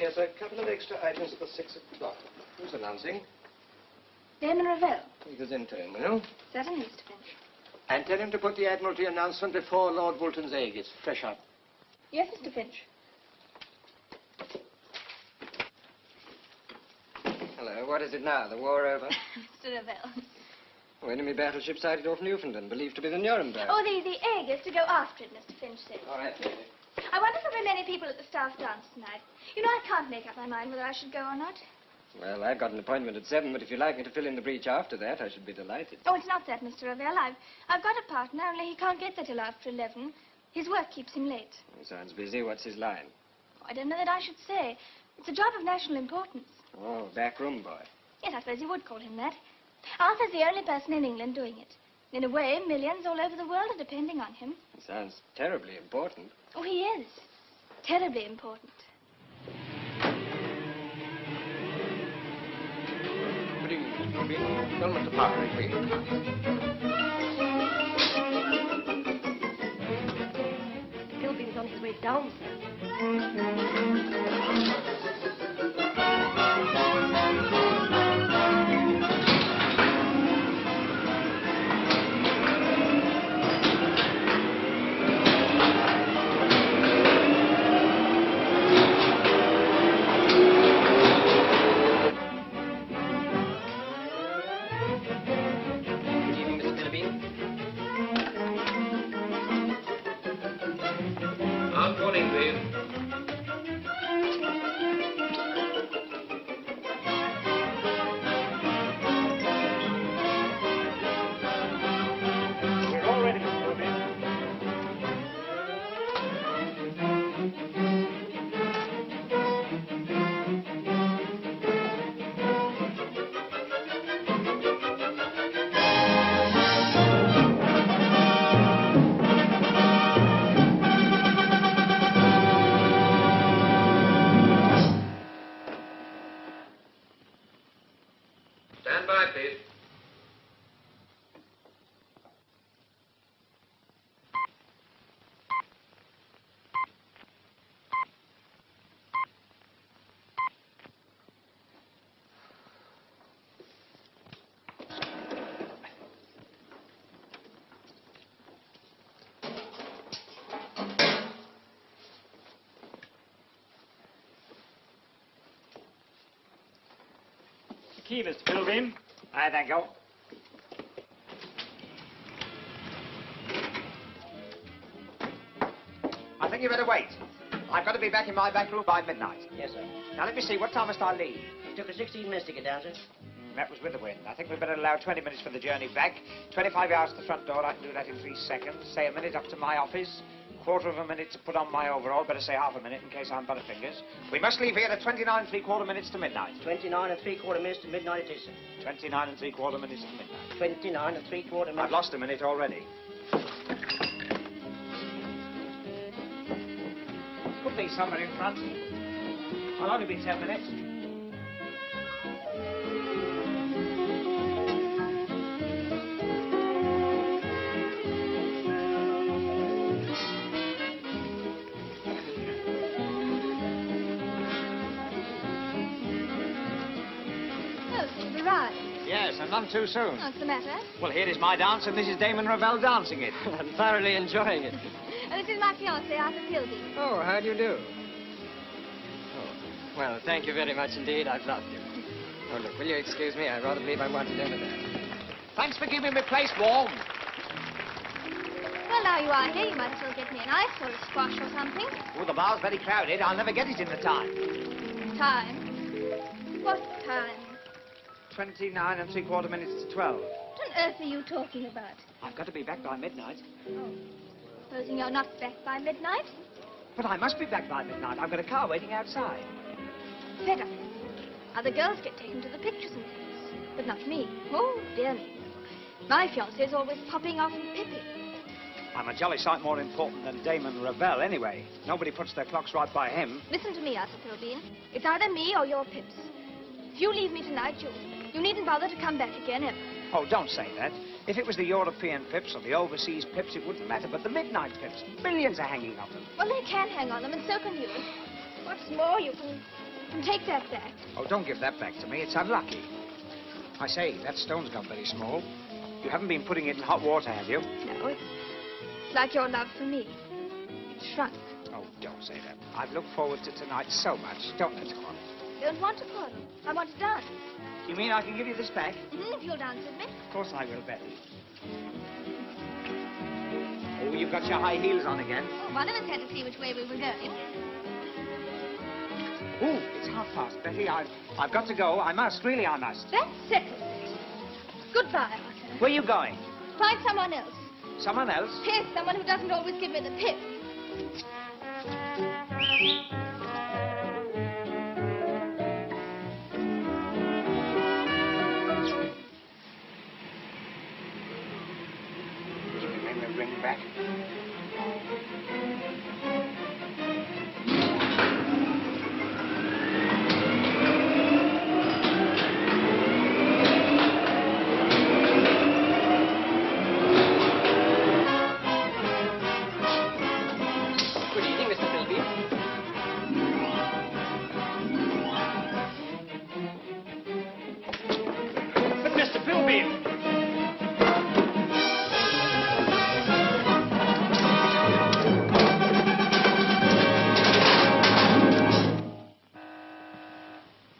here's a couple of extra items for 6 o'clock. Who's announcing? Damon Ravel. He goes in to him, will you? Certainly, Mr. Finch. And tell him to put the Admiralty announcement before Lord Woolton's egg. It's fresh up. Yes, Mr. Finch. Hello, what is it now? The war over? Mr. Ravel. Oh, enemy battleship sighted off Newfoundland, believed to be the Nuremberg. Oh, the egg is to go after it, Mr. Finch said. All right, lady. I wonder if there'll be many people at the staff dance tonight. You know, I can't make up my mind whether I should go or not. Well, I've got an appointment at 7, but if you'd like me to fill in the breach after that, I should be delighted. Oh, it's not that, Mr. Ravel. I've got a partner, only he can't get there till after 11. His work keeps him late. He sounds busy. What's his line? Oh, I don't know that I should say. It's a job of national importance. Oh, backroom boy. Yes, I suppose you would call him that. Arthur's the only person in England doing it. In a way, millions all over the world are depending on him. He sounds terribly important. Oh, he is. Terribly important. Good evening, Mr. Colby. Gentlemen to park, please. Philby was on his way down, sir. Stand by, please. Key, Mr. Pilgrim. Aye, thank you. I think you better wait. I've got to be back in my back room by midnight. Yes, sir. Now, let me see. What time must I leave? It took us 16 minutes to get down, sir. That was with the wind. I think we better allow 20 minutes for the journey back. 25 yards to the front door. I can do that in 3 seconds. Say a minute up to my office. Quarter of a minute to put on my overall. Better say half a minute in case I'm butterfingers. We must leave here at 29 3/4 minutes to midnight. 29 3/4 minutes to midnight it is, sir. 29 3/4 minutes to midnight. 29 3/4 minutes. I've lost a minute already. Could be somewhere in front. I'll only be 10 minutes. Yes, and none too soon. What's the matter? Well, here is my dance, and this is Damon Ravel dancing it. I'm thoroughly enjoying it. This is my fiance, Arthur Kilby. Oh, how do you do? Oh, well, thank you very much indeed. I've loved you. Oh, look, will you excuse me? I rather believe I want to dinner there. Thanks for keeping my place warm. Well, now you are here, you might as well get me an ice or a squash or something. Oh, the bar's very crowded. I'll never get it in the time. Time? What time? 29 3/4 minutes to 12. What on earth are you talking about? I've got to be back by midnight. Oh. Supposing you're not back by midnight? But I must be back by midnight. I've got a car waiting outside. Fed up. Other girls get taken to the pictures and things, but not me. Oh, dear me. My fiancé's always popping off and pipping. I'm a jolly sight more important than Damon Ravel, anyway. Nobody puts their clocks right by him. Listen to me, Arthur Pilbeam. It's either me or your pips. If you leave me tonight, you needn't bother to come back again ever. Oh, don't say that. If it was the European pips or the overseas pips, it wouldn't matter. But the midnight pips, millions are hanging on them. Well, they can hang on them, and so can you. What's more, you can And take that back. Oh, don't give that back to me. It's unlucky. I say, that stone's gone very small. You haven't been putting it in hot water, have you? No, it's like your love for me. It's shrunk. Oh, don't say that. I've looked forward to tonight so much. Don't let's quarrel. Don't want to quarrel. I want to dance. You mean I can give you this back? If you'll dance with me. Of course I will, Betty. Oh, you've got your high heels on again. Oh, one of us had to see which way we were going. Ooh, it's 1:30, Betty. I've got to go. I must. Really, I must. That's settled. Goodbye, Arthur. Where are you going? Find someone else. Someone else? Yes, someone who doesn't always give me the pip. Bring the ring back. Good evening, Mr. Philby. But Mr. Pilbeam!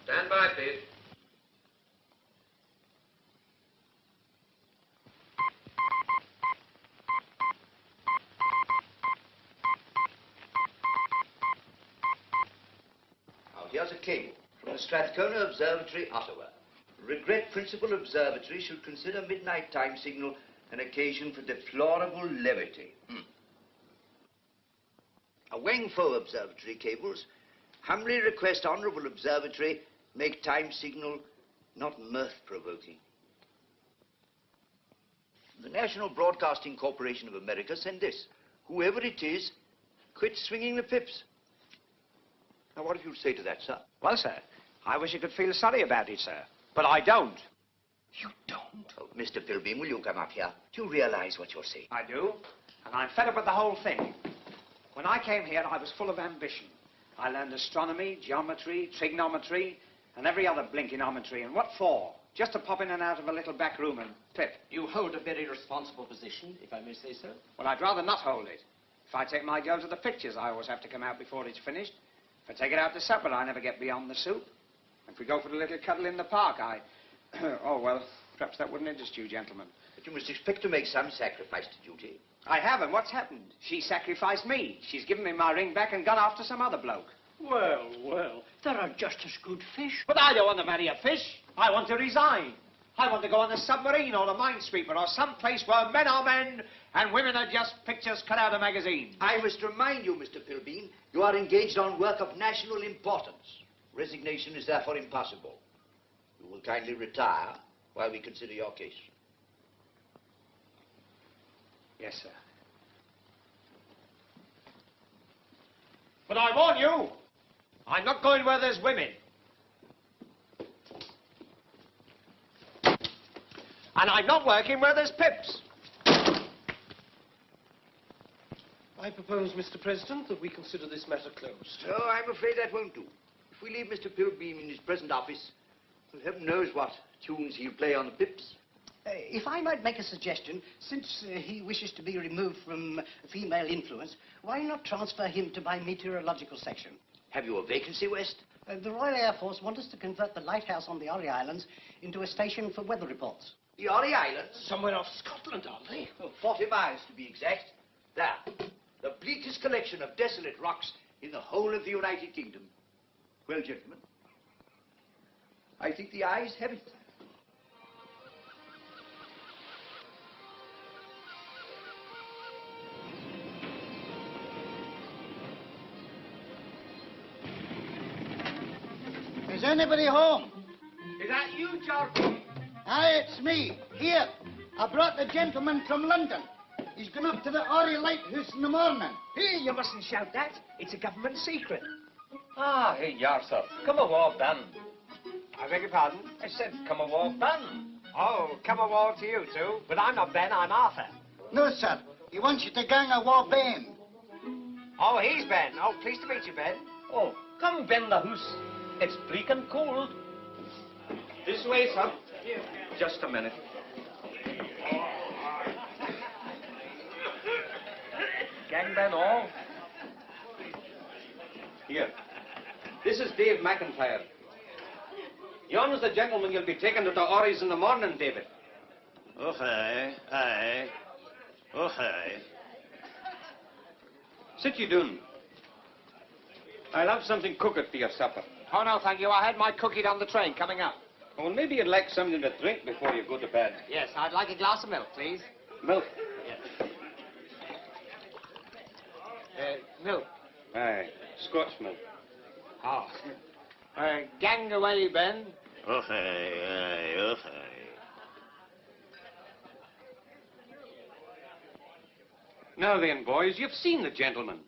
Stand by, please. Now, here's a cable from the Strathcona Observatory, Ottawa. Regret Principal Observatory should consider midnight time signal an occasion for deplorable levity. A Wangfo Observatory cables humbly request Honorable Observatory make time signal not mirth-provoking. The National Broadcasting Corporation of America send this. Whoever it is, quit swinging the pips. Now, what do you say to that, sir? Well, sir, I wish you could feel sorry about it, sir. But I don't. You don't? Oh, Mr. Pilbeam, will you come up here? Do you realize what you're saying? I do, and I'm fed up with the whole thing. When I came here, I was full of ambition. I learned astronomy, geometry, trigonometry, and every other blinkinometry. And what for? Just to pop in and out of a little back room and pip. You hold a very responsible position, if I may say so. Well, I'd rather not hold it. If I take my girl to the pictures, I always have to come out before it's finished. If I take it out to supper, I never get beyond the soup. If we go for a little cuddle in the park, oh, well, perhaps that wouldn't interest you, gentlemen. But you must expect to make some sacrifice to duty. I haven't. What's happened? She sacrificed me. She's given me my ring back and gone after some other bloke. Well, well, there are just as good fish. But I don't want to marry a fish. I want to resign. I want to go on a submarine or a minesweeper or some place where men are men and women are just pictures cut out of magazines. I must remind you, Mr. Pilbeam, you are engaged on work of national importance. Resignation is therefore impossible. You will kindly retire while we consider your case. Yes, sir. But I warn you, I'm not going where there's women. And I'm not working where there's pips. I propose, Mr. President, that we consider this matter closed. No, I'm afraid that won't do. If we leave Mr. Pilbeam in his present office, well, heaven knows what tunes he'll play on the pips. If I might make a suggestion, since he wishes to be removed from female influence, why not transfer him to my meteorological section? Have you a vacancy, West? The Royal Air Force want us to convert the lighthouse on the Orkney Islands into a station for weather reports. The Orkney Islands? Somewhere off Scotland, aren't they? Oh, 40 miles to be exact. There. The bleakest collection of desolate rocks in the whole of the United Kingdom. Well, gentlemen, I think the ayes have it. Is anybody home? Is that you, George? Aye, it's me. Here, I brought the gentleman from London. He's gone up to the Orkney lighthouse in the morning. Hey, you mustn't shout that. It's a government secret. Ah, here you are, sir. Come a walk, Ben. I beg your pardon? I said, come a walk, Ben. Oh, come a walk to you two. But I'm not Ben, I'm Arthur. No, sir. He wants you to gang a war Ben. Oh, he's Ben. Oh, pleased to meet you, Ben. Oh, come Ben the hoose. It's bleak and cold. This way, sir. Just a minute. Gang ben all. Here. This is Dave McIntyre. Yon's the gentleman you'll be taking to the Orries in the morning, David. Oh, aye. Oh, aye. Sit you down. I'll have something cooked for your supper. Oh, no, thank you. I had my cookie on the train coming up. Oh, well, maybe you'd like something to drink before you go to bed. Yes, I'd like a glass of milk, please. Milk? Yes. Milk. Aye, Scotch milk. Oh. Gang away, Ben. Oh, aye, oh, aye. Now then, boys, you've seen the gentleman.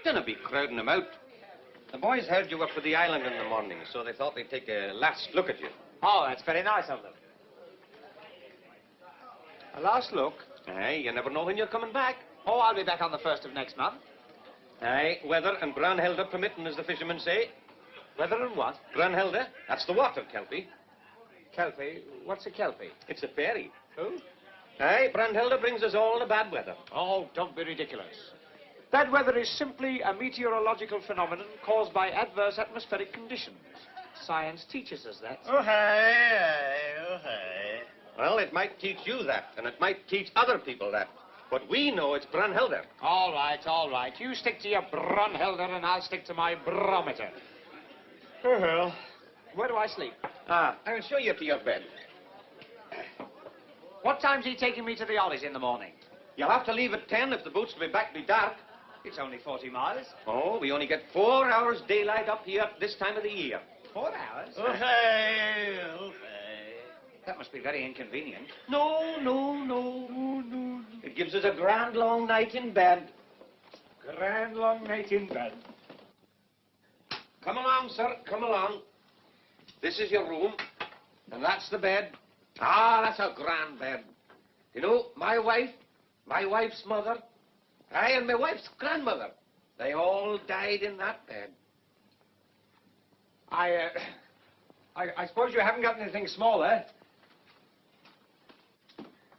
Dinna be crowding him out. The boys heard you were for the island in the morning, so they thought they'd take a last look at you. Oh, that's very nice of them. A last look? Aye, you never know when you're coming back. Oh, I'll be back on the 1st of next month. Aye, weather and Branhilda permitting, as the fishermen say. Weather and what? Branhilda, that's the water kelpie. Kelpie? What's a kelpie? It's a fairy. Who? Aye, Branhilda brings us all the bad weather. Oh, don't be ridiculous. Bad weather is simply a meteorological phenomenon caused by adverse atmospheric conditions. Science teaches us that. Oh, aye, oh, aye. Well, it might teach you that, and it might teach other people that. But we know it's Branhilda. All right, all right. You stick to your Brunhilde and I'll stick to my barometer. Oh, well. Where do I sleep? I'll show you to your bed. What time's he taking me to the Ollies in the morning? You'll have to leave at 10 if the boat's to be back be dark. It's only 40 miles. Oh, we only get 4 hours daylight up here at this time of the year. 4 hours? Oh, aye, oh, aye. That must be very inconvenient. No. It gives us a grand long night in bed. Grand long night in bed. Come along, sir, come along. This is your room, and that's the bed. That's a grand bed. You know, my wife's mother, and my wife's grandmother, they all died in that bed. I suppose you haven't got anything smaller.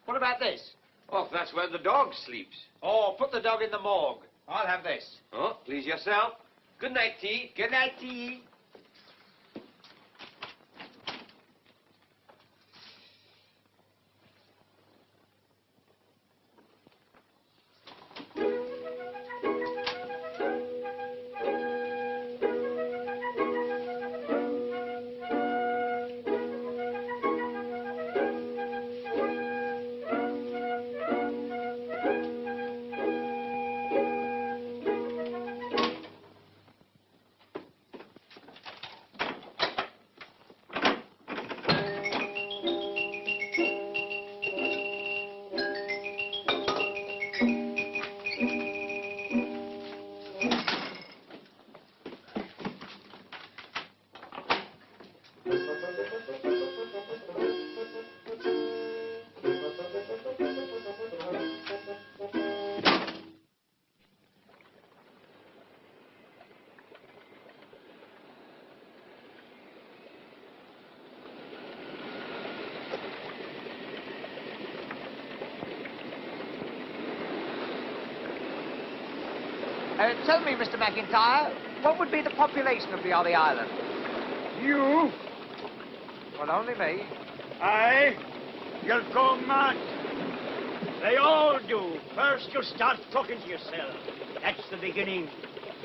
What about this? Oh, that's where the dog sleeps. Oh, put the dog in the morgue. I'll have this. Oh, please yourself. Good night, T. Good night to ye. Tell me, Mr. McIntyre, what would be the population of the Ollie Island? You? Well, only me. Aye. You'll go mad. They all do. First, you'll start talking to yourself. That's the beginning.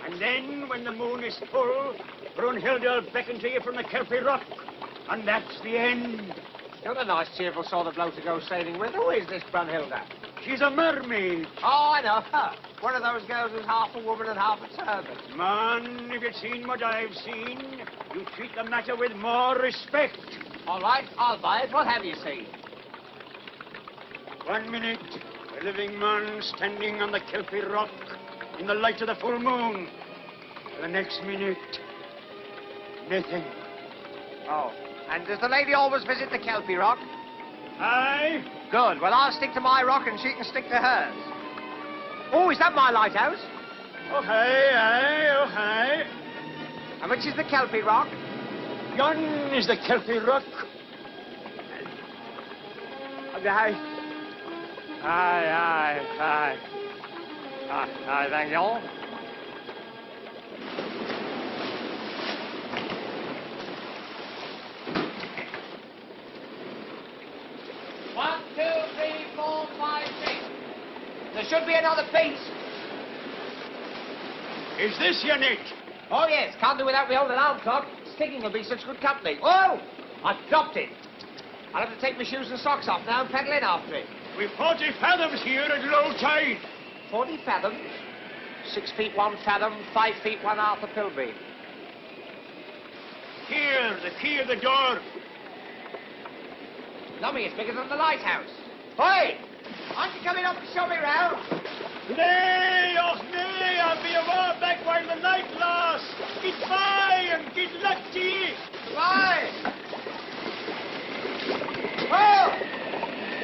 And then, when the moon is full, Brunhilde will beckon to you from the Kelpie Rock. And that's the end. You're a nice, cheerful sort of bloke to go sailing with. Who is this Brunhilde? She's a mermaid. Oh, I know her. One of those girls who's half a woman and half a turbot. Man, if you'd seen what I've seen, you'd treat the matter with more respect. All right, I'll buy it. What have you seen? 1 minute, a living man standing on the Kelpie Rock in the light of the full moon. The next minute, nothing. Oh, and does the lady always visit the Kelpie Rock? Aye. Good. Well, I'll stick to my rock and she can stick to hers. Oh, is that my lighthouse? Oh, hey, aye, oh, hey. And which is the Kelpie Rock? Yon is the Kelpie Rock. Aye. Aye. Aye, thank you. One, two, three, four, five, six. There should be another piece. Is this your net? Oh, yes. Can't do without my old alarm clock. Sticking will be such good company. Oh! I've dropped it. I'll have to take my shoes and socks off now and pedal in after it. We've 40 fathoms here at low tide. 40 fathoms? 6 feet 1 fathom, 5 feet 1 Arthur Pilbeam. Here, the key of the door. Lummy, it's bigger than the lighthouse. Hey! Aren't you coming up to show me round? Nay, I'll be away back while the night lasts. Goodbye and good luck to ye. Right. Oh!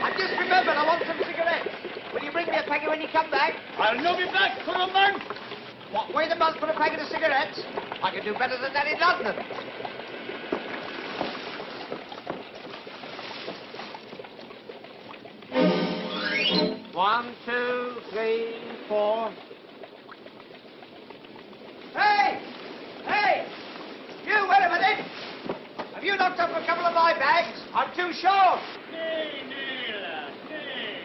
I just remembered I want some cigarettes. Will you bring me a packet when you come back? I'll not be back for a month. What, wait a month for a packet of cigarettes? I can do better than that in London. One, two, three, four. Hey! Hey! You, wait a minute! Have you knocked up a couple of my bags? I'm too short. Nay, lad, nay.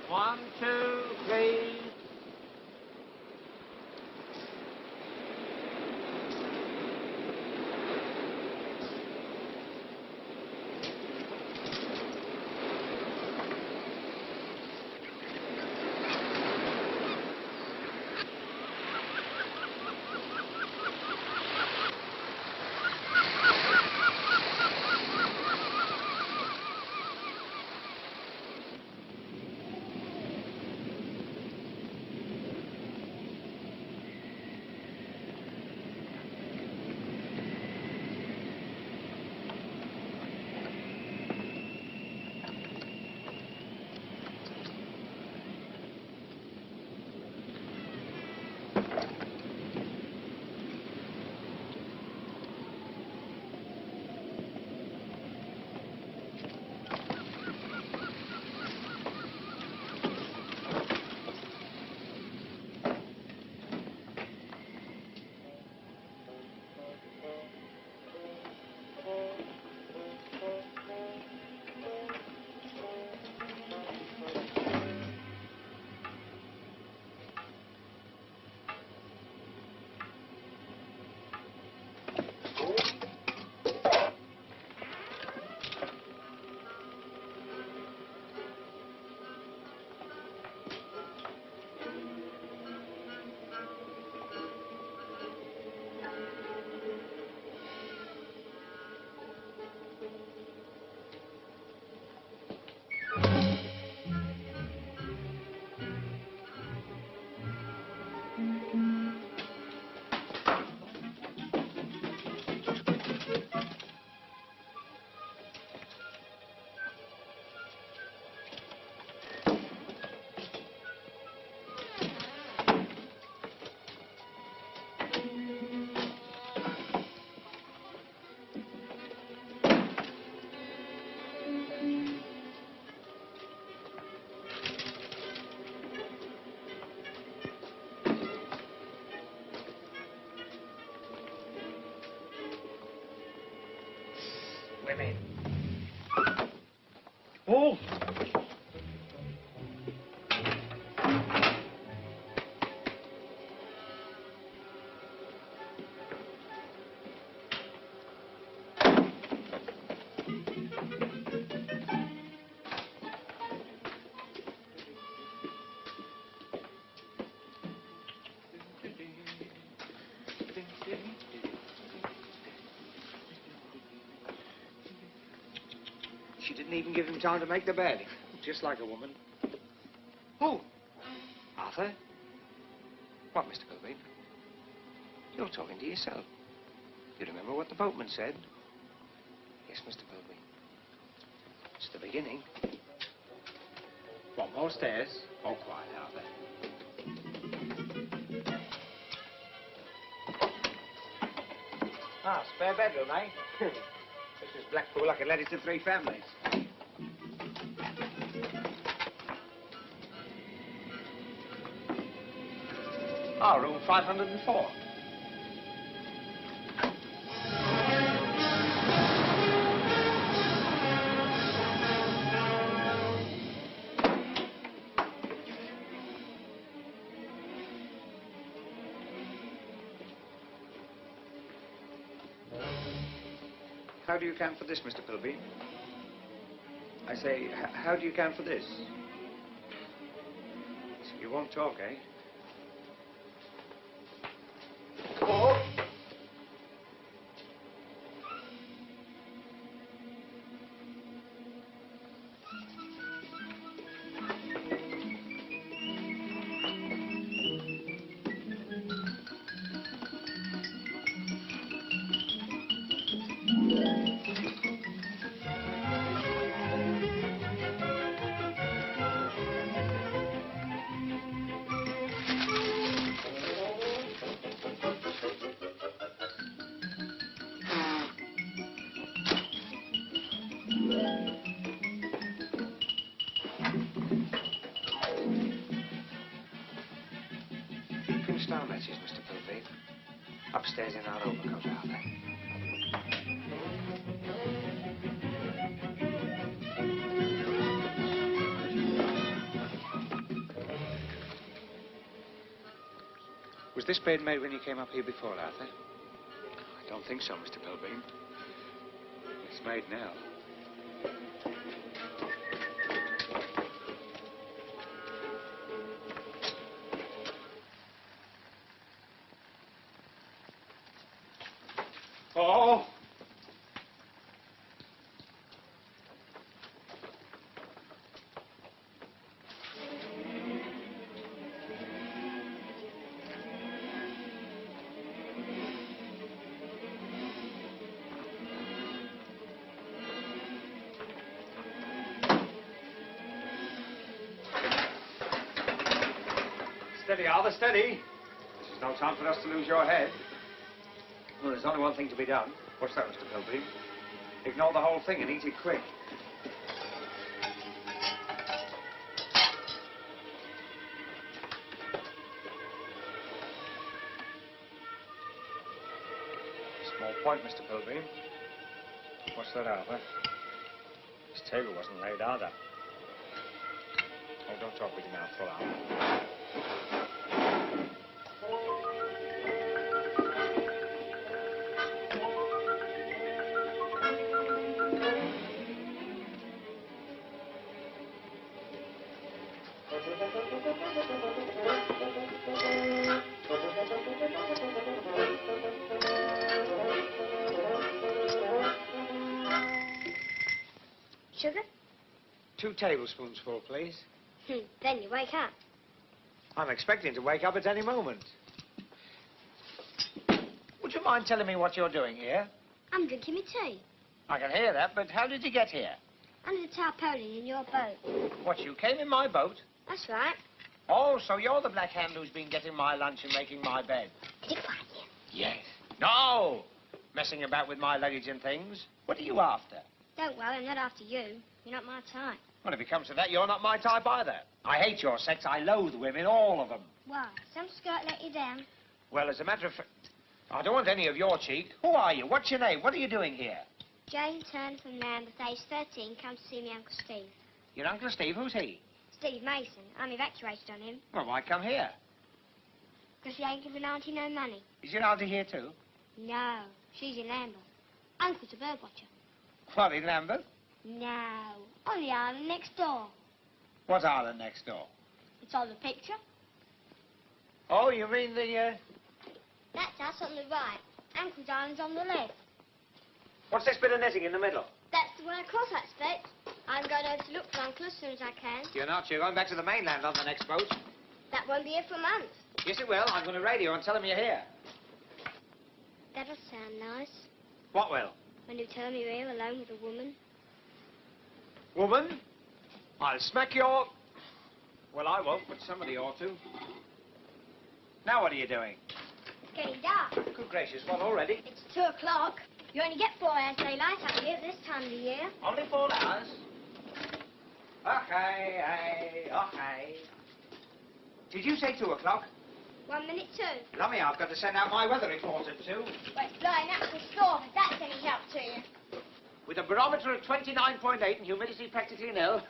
One, two, three. Women. Oh. She didn't even give him time to make the bed. Just like a woman. Oh, Arthur? What, Mr. Pilbeam? You're talking to yourself. You remember what the boatman said? Yes, Mr. Pilbeam. It's the beginning. What, more stairs? Oh, quiet, Arthur. Ah, spare bedroom, eh? This is Blackpool. I could let it to 3 families. Oh, room 504. How do you account for this, Mr. Pilbeam? I say, how do you account for this? So you won't talk, eh? Oh! Star matches, Mr. Pilbeam. Upstairs in our overcoat, are they? Was this bed made when you came up here before, Arthur? I don't think so, Mr. Pilbeam. It's made now. Oh! Steady, Arthur, steady. This is no time for us to lose your head. Well, there's only one thing to be done. What's that, Mr. Pilbeam? Ignore the whole thing and eat it quick. Small point, Mr. Pilbeam. What's that, Arthur? This table wasn't laid either. Oh, don't talk with your mouth full, Arthur. Sugar? 2 tablespoons full, please. Then you wake up. I'm expecting to wake up at any moment. Would you mind telling me what you're doing here? I'm drinking my tea. I can hear that, but how did you get here? Under the tarpaulin in your boat. What, you came in my boat? That's right. Oh, so you're the black hand who's been getting my lunch and making my bed? Did it find you? Yes. No! Messing about with my luggage and things. What are you after? Don't worry, I'm not after you. You're not my type. Well, if it comes to that, you're not my type either. I hate your sex. I loathe women, all of them. Why? Some skirt let you down? Well, as a matter of fact, I don't want any of your cheek. Who are you? What's your name? What are you doing here? Jane Turner from Lambeth, age 13, comes to see me Uncle Steve. Your Uncle Steve? Who's he? Steve Mason. I'm evacuated on him. Well, why come here? Because he ain't giving Auntie no money. Is your auntie here, too? No, she's in Lambeth. Uncle's a bird watcher. What, in Lambeth? No, on the island next door. What island next door? It's on the picture. Oh, you mean the, That's us on the right. Uncle's island's on the left. What's this bit of netting in the middle? That's the way across, I expect. I'm going over to look for Uncle as soon as I can. You're not. You're going back to the mainland on the next boat. That won't be here for a month. Yes, it will. I'm going to radio and tell them you're here. That'll sound nice. What will? When you tell them you're here alone with a woman. Woman? I'll smack your... Well, I won't, but somebody ought to. Now what are you doing? getting dark. Good gracious, what, already? It's 2 o'clock. You only get 4 hours daylight up here at this time of the year. Only 4 hours? Okay. Did you say 2 o'clock? 1 minute to. Lummy, I've got to send out my weather report at 2. Well, it's blowing up the storm, if that's any help to you. With a barometer of 29.8 and humidity practically nil.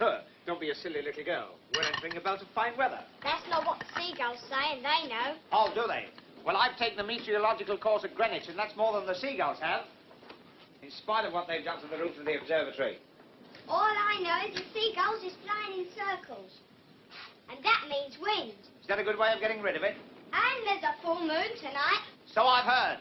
Don't be a silly little girl. We're entering a belt of fine weather. That's not what the seagulls say, and they know. Oh, do they? Well, I've taken the meteorological course at Greenwich, and that's more than the seagulls have. In spite of what they've done to the roof of the observatory. All I know is the seagulls is flying in circles. And that means wind. Is that a good way of getting rid of it? And there's a full moon tonight. So I've heard.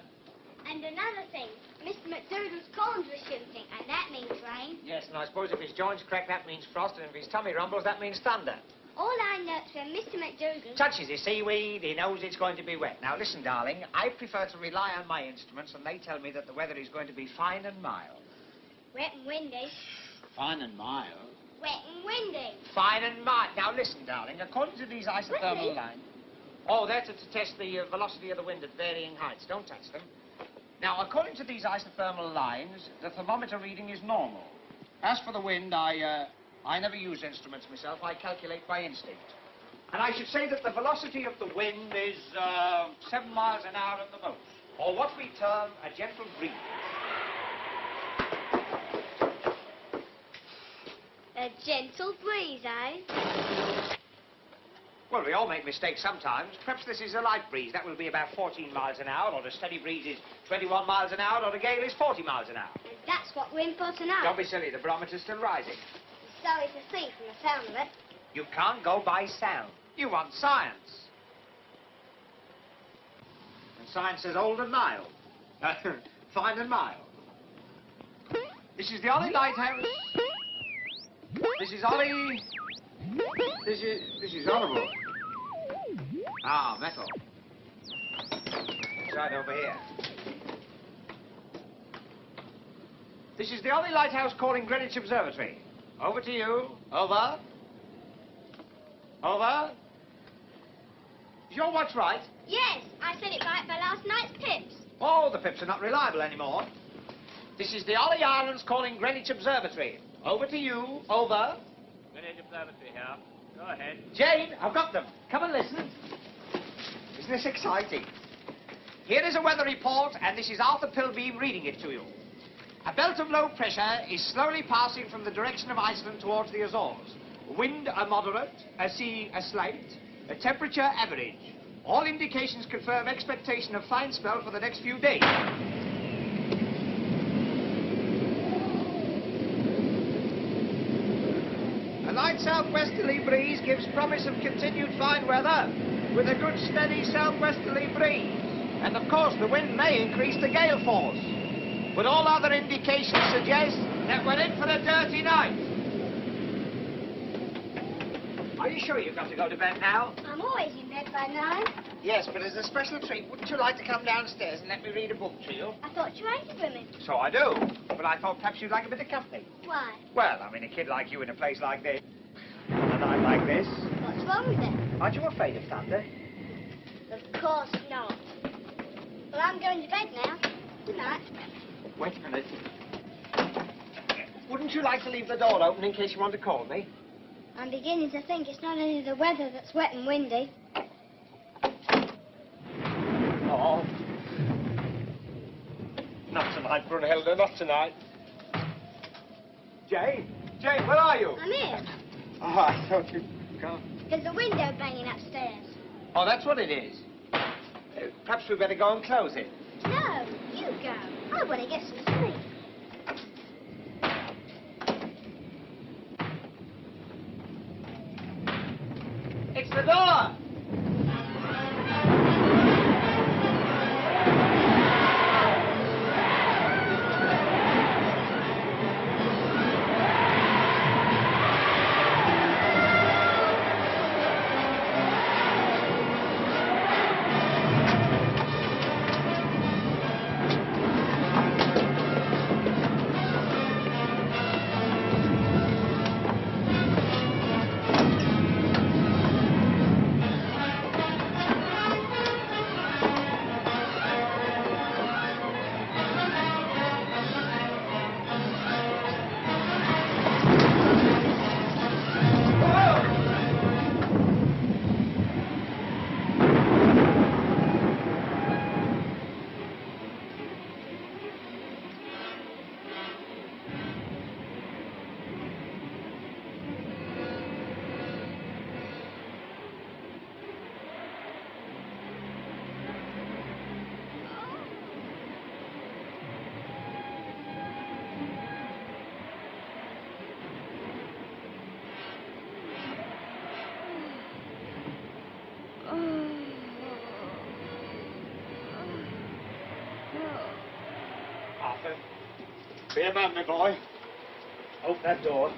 And another thing, Mr. McDoodle's corns were shooting, and that means rain. Yes, and I suppose if his joints crack, that means frost, and if his tummy rumbles, that means thunder. All I know is when Mr. McDoodle... Touches his seaweed, he knows it's going to be wet. Now, listen, darling, I prefer to rely on my instruments, and they tell me that the weather is going to be fine and mild. Wet and windy. Fine and mild? Wet and windy. Fine and mild. Now, listen, darling, according to these isothermal lines... Oh, they're to test the velocity of the wind at varying heights. Don't touch them. Now, according to these isothermal lines, the thermometer reading is normal. As for the wind, I never use instruments myself. I calculate by instinct. And I should say that the velocity of the wind is 7 miles an hour at the most, or what we term a gentle breeze. A gentle breeze, eh? Well, we all make mistakes sometimes. Perhaps this is a light breeze. That will be about 14 miles an hour, or a steady breeze is 21 miles an hour, or a gale is 40 miles an hour. And that's what we're for tonight. Don't be silly. The barometer's still rising. So it's a thing from the sound of it. You can't go by sound. You want science. And science says old and mild. Fine and mild. This is the Ollie lighthouse. This is Ollie... This is horrible. Ah, metal. It's right over here. This is the Ollie lighthouse calling Greenwich Observatory. Over to you. Over. Over. Is your watch right? Yes, I said it right by last night's pips. Oh, the pips are not reliable anymore. This is the Ollie Islands calling Greenwich Observatory. Over to you. Over. Greenwich Observatory here. Go ahead. Jane, I've got them. Come and listen. Isn't this exciting? Here is a weather report, and this is Arthur Pilbeam reading it to you. A belt of low pressure is slowly passing from the direction of Iceland towards the Azores. Wind a moderate, a sea a slight, a temperature average. All indications confirm expectation of fine spell for the next few days. A light southwesterly breeze gives promise of continued fine weather with a good steady southwesterly breeze. And of course the wind may increase to gale force. But all other indications suggest that we're in for a dirty night. Are you sure you've got to go to bed now? I'm always in bed by 9. Yes, but as a special treat, wouldn't you like to come downstairs and let me read a book to you? I thought you hated women. So I do. But I thought perhaps you'd like a bit of company. Why? Well, I mean, a kid like you in a place like this, on a night like this. What's wrong with it? Aren't you afraid of thunder? Of course not. Well, I'm going to bed now. Good night. Wait a minute. Wouldn't you like to leave the door open in case you want to call me? I'm beginning to think it's not only the weather that's wet and windy. Oh. Not tonight, Brunhilde, not tonight. Jane? Jane, where are you? I'm here. Oh, I thought you'd gone. There's a window banging upstairs. Oh, that's what it is. Perhaps we'd better go and close it. No, you go. I want to get some sleep. It's the door! Arthur. Be a man, my boy. Open that door.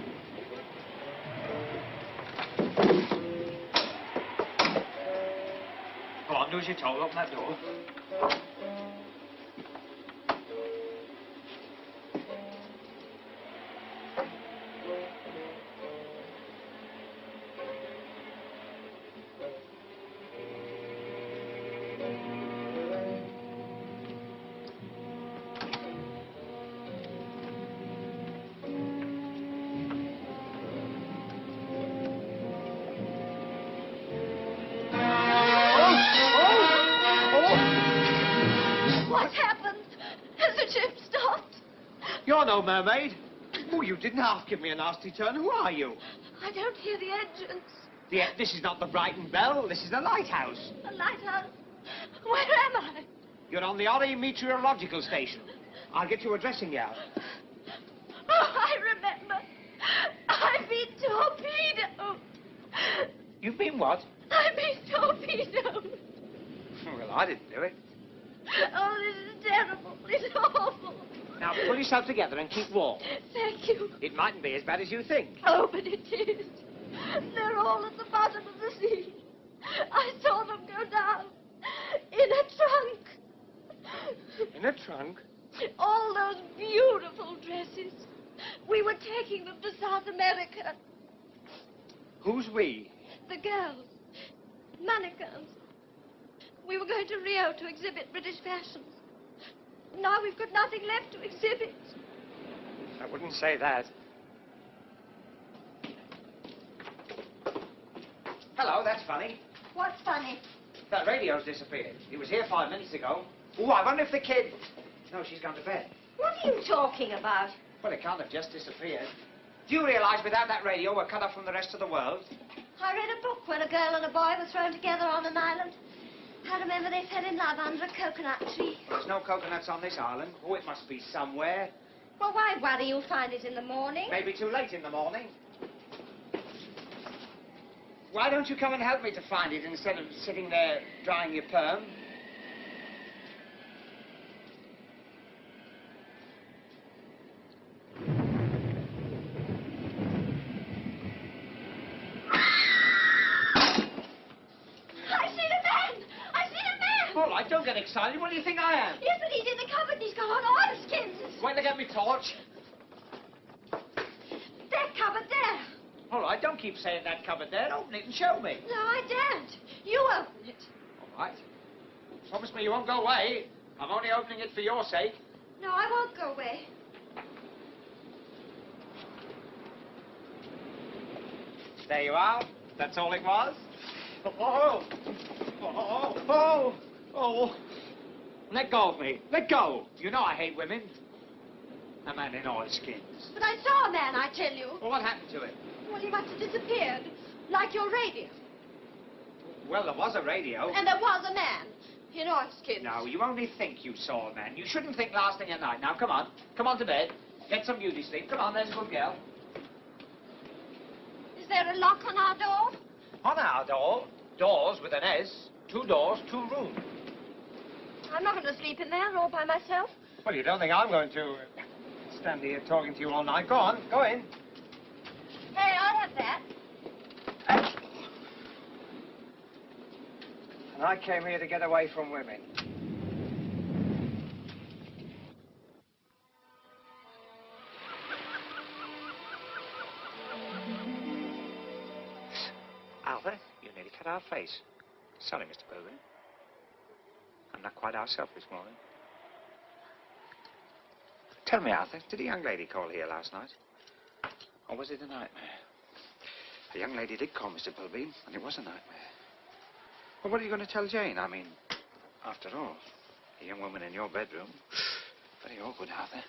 Go on, do as you're told. Open that door. What's happened? Has the ship stopped? You're no mermaid. Oh, you didn't half give me a nasty turn. Who are you? I don't hear the engines. This is not the Brighton Bell. This is the lighthouse. A lighthouse? Where am I? You're on the Orry Meteorological Station. I'll get you a dressing gown. Oh, I remember. I've been torpedoed. You've been what? I've been torpedoed. Well, I didn't do it. Oh, this is terrible. It's awful. Now, pull yourself together and keep warm. Thank you. It mightn't be as bad as you think. Oh, but it is. They're all at the bottom of the sea. I saw them go down in a trunk. In a trunk? All those beautiful dresses. We were taking them to South America. Who's we? The girls. Mannequins. We were going to Rio to exhibit British fashions. Now we've got nothing left to exhibit. I wouldn't say that. Hello, that's funny. What's funny? That radio's disappeared. It was here 5 minutes ago. Oh, I wonder if the kid... No, she's gone to bed. What are you talking about? Well, it can't have just disappeared. Do you realize without that radio, we're cut off from the rest of the world? I read a book when a girl and a boy were thrown together on an island. I remember they fell in love under a coconut tree. Well, there's no coconuts on this island. Oh, it must be somewhere. Well, why worry? You'll find it in the morning. Maybe too late in the morning. Why don't you come and help me to find it instead of sitting there drying your perm? All right, don't get excited. What do you think I am? Yes, but he's in the cupboard. He's got on oilskins. Wait to get me torch. That cupboard there. All right, don't keep saying that cupboard there. Open it and show me. No, I daren't. You open it. All right. Promise me you won't go away. I'm only opening it for your sake. No, I won't go away. There you are. That's all it was. Oh, oh, oh, oh. Let go of me. Let go. You know I hate women. A man in oilskins. But I saw a man, I tell you. Well, what happened to him? Well, he must have disappeared. Like your radio. Well, there was a radio. And there was a man in oilskins. No, you only think you saw a man. You shouldn't think last thing at night. Now, come on. Come on to bed. Get some beauty sleep. Come on, there's a good girl. Is there a lock on our door? On our door? Doors with an S. 2 doors, 2 rooms. I'm not going to sleep in there all by myself. Well, you don't think I'm going to stand here talking to you all night. Go on, go in. Hey, I'll have that. And I came here to get away from women. Arthur, you nearly cut our face. Sorry, Mr. Pilgrim. I'm not quite ourselves this morning. Tell me, Arthur, did a young lady call here last night? Or was it a nightmare? A young lady did call, Mr. Pilbeam, and it was a nightmare. Well, what are you going to tell Jane? I mean, after all, a young woman in your bedroom. Very awkward, Arthur.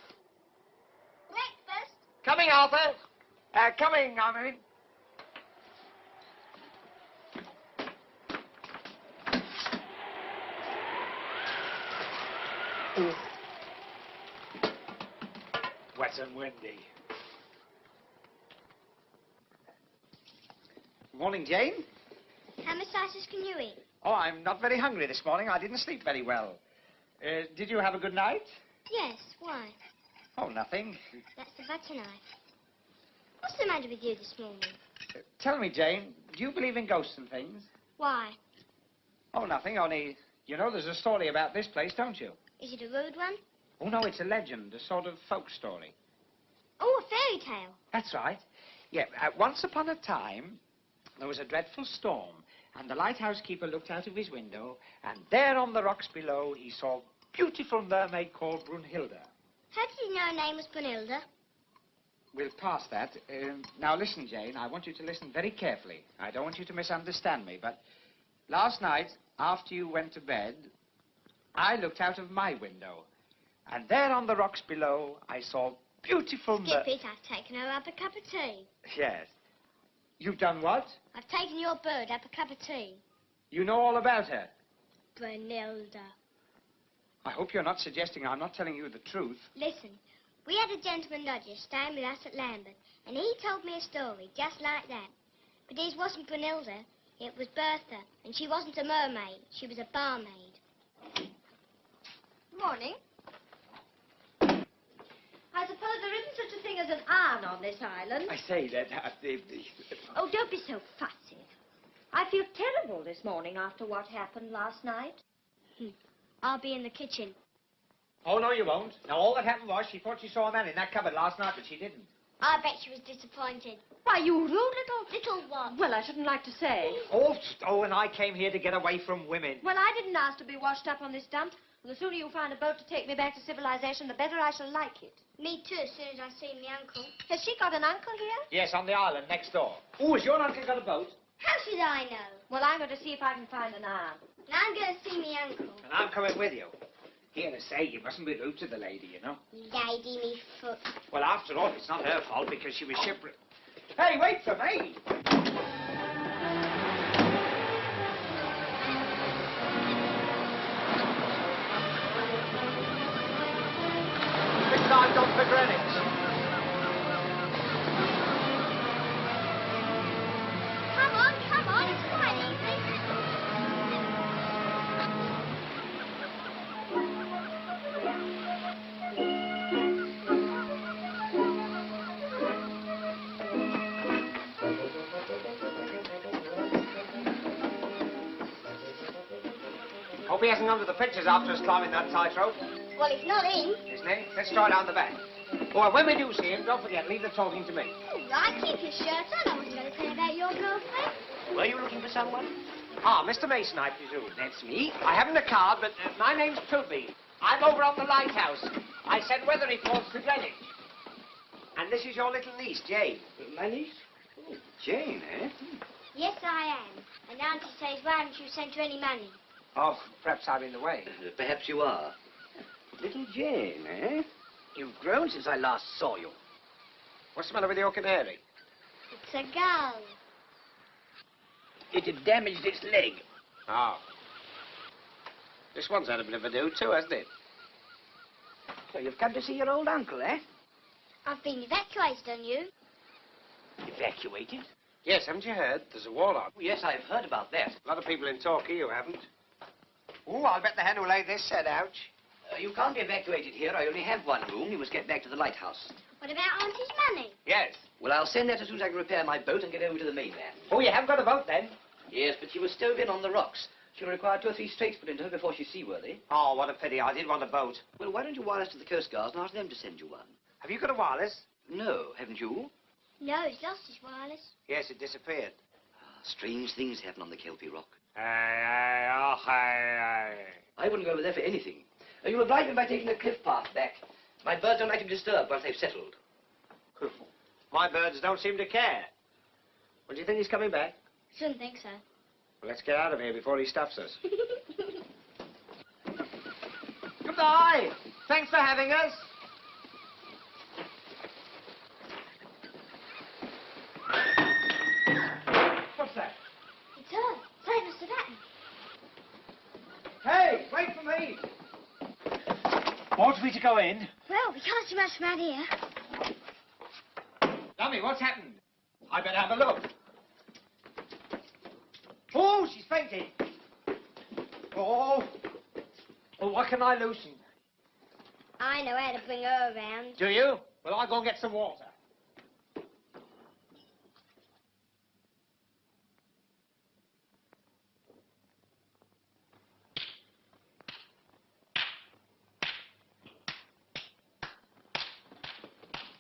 Breakfast? Coming, Arthur. Coming, I mean. Wet and windy. Morning, Jane. How many slices can you eat? Oh, I'm not very hungry this morning. I didn't sleep very well. Did you have a good night? Yes, why? Oh, nothing. That's the butter knife. What's the matter with you this morning? Tell me, Jane, do you believe in ghosts and things? Why? Oh, nothing, only, you know, there's a story about this place, don't you? Is it a rude one? Oh, no, it's a legend, a sort of folk story. Oh, a fairy tale. That's right. Yeah, once upon a time, there was a dreadful storm, and the lighthouse keeper looked out of his window, and there on the rocks below, he saw a beautiful mermaid called Brunhilde. How did you know her name was Brunhilde? We'll pass that. Now, listen, Jane, I want you to listen very carefully. I don't want you to misunderstand me, but last night, after you went to bed, I looked out of my window, and there on the rocks below, I saw beautiful Skip it, I've taken her up a cup of tea. Yes. You've done what? I've taken your bird up a cup of tea. You know all about her? Brunhilde. I hope you're not suggesting I'm not telling you the truth. Listen, we had a gentleman lodger staying with us at Lambeth, and he told me a story just like that. But his wasn't Brunhilde, it was Bertha, and she wasn't a mermaid, she was a barmaid. Morning. I suppose there isn't such a thing as an iron on this island. I say that... Oh, don't be so fussy. I feel terrible this morning after what happened last night. I'll be in the kitchen. Oh, no, you won't. Now, all that happened was she thought she saw a man in that cupboard last night, but she didn't. I bet she was disappointed. Why, you rude Little one. Well, I shouldn't like to say. Oh, and I came here to get away from women. Well, I didn't ask to be washed up on this dump. The sooner you find a boat to take me back to civilization, the better I shall like it. Me too, as soon as I see my uncle. Has she got an uncle here? Yes, on the island next door. Oh, has your uncle got a boat? How should I know? Well, I'm going to see if I can find an iron. And I'm going to see my uncle. And I'm coming with you. Here to say, you mustn't be rude to the lady, you know. Lady me foot. Well, after all, it's not her fault because she was shipwrecked. Hey, wait for me! This time, don't for Greenwich. Come on, it's quite easy. Hope he hasn't gone to the pictures after us climbing that tightrope. Well, he's not in. Isn't he? Let's try down the back. Oh, and when we do see him, don't forget, leave the talking to me. All right, keep your shirt on. I wasn't going to say about your girlfriend. Were you looking for someone? Ah, Mr. Mason, I presume. That's me. I haven't a card, but my name's Pilby. I'm over on the lighthouse. I send weather reports to Greenwich. And this is your little niece, Jane. My niece? Oh, Jane, eh? Yes, I am. And Auntie says, why haven't you sent her any money? Oh, perhaps I'm in the way. Perhaps you are. Little Jane, eh? You've grown since I last saw you. What's the matter with your canary? It's a gull. It had damaged its leg. Oh. This one's had a bit of a do, too, hasn't it? So you've come to see your old uncle, eh? I've been evacuated on you. Evacuated? Yes, haven't you heard? There's a war on. Oh, yes, I've heard about that. A lot of people in Torquay who haven't. Oh, I'll bet the hen who laid this said ouch. You can't be evacuated here. I only have one room. You must get back to the lighthouse. What about Auntie's money? Yes. Well, I'll send that as soon as I can repair my boat and get over to the mainland. Oh, you haven't got a boat, then? Yes, but she was stove in on the rocks. She'll require 2 or 3 straits put into her before she's seaworthy. Oh, what a pity. I did want a boat. Well, why don't you wireless to the Coast Guards and ask them to send you one? Have you got a wireless? No, haven't you? No, he's lost his wireless. Yes, it disappeared. Strange things happen on the Kelpie Rock. Aye. I wouldn't go over there for anything. You'll oblige me by taking the cliff path back. My birds don't like to be disturbed once they've settled. My birds don't seem to care. Well, do you think he's coming back? Shouldn't think so. Well, let's get out of here before he stops us. Goodbye. Thanks for having us. What's that? It's her. They must have happened. Hey, wait for me. Want me to go in? Well, we can't see much from out here. Dummy, what's happened? I better have a look. Oh, she's fainting. Oh, what can I loosen? I know how to bring her around. Do you? Well, I'll go and get some water.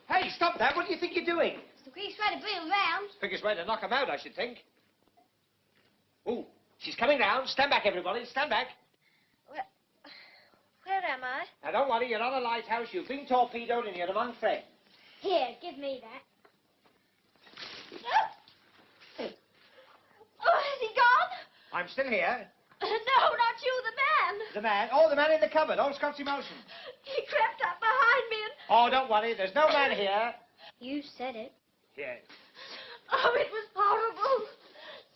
Hey, stop that. What do you think you're doing? It's the quickest way to bring her round. Quickest way to knock him out, I should think. Ooh, she's coming round. Stand back, everybody. Stand back. Where am I? Now, don't worry. You're on a lighthouse. You've been torpedoed and you're among friends. Here, give me that. Oh, has he gone? I'm still here. No, not you, the man. The man? Oh, the man in the cupboard. Old Scotty Motion. He crept up behind me and... Oh, don't worry. There's no man here. You said it. Yes. Oh, it was horrible.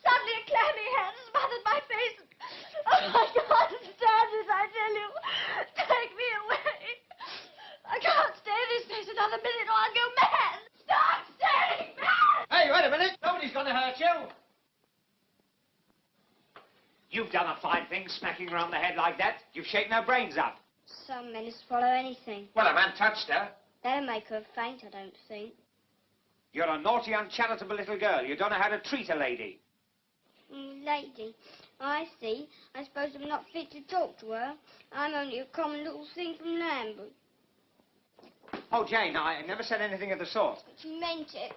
Suddenly a clammy hand smothered my face. Oh, I can't stand it, I tell you. Take me away. I can't stay in this place another minute or I'll go mad. Stop saying mad! Hey, wait a minute. Nobody's going to hurt you. You've done a fine thing, smacking her on the head like that. You've shaken her brains up. Some men swallow anything. Well, a man touched her. That'll make her faint, I don't think. You're a naughty, uncharitable little girl. You don't know how to treat a lady. Lady, I see. I suppose I'm not fit to talk to her. I'm only a common little thing from Lambert. Oh, Jane, I never said anything of the sort. But you meant it.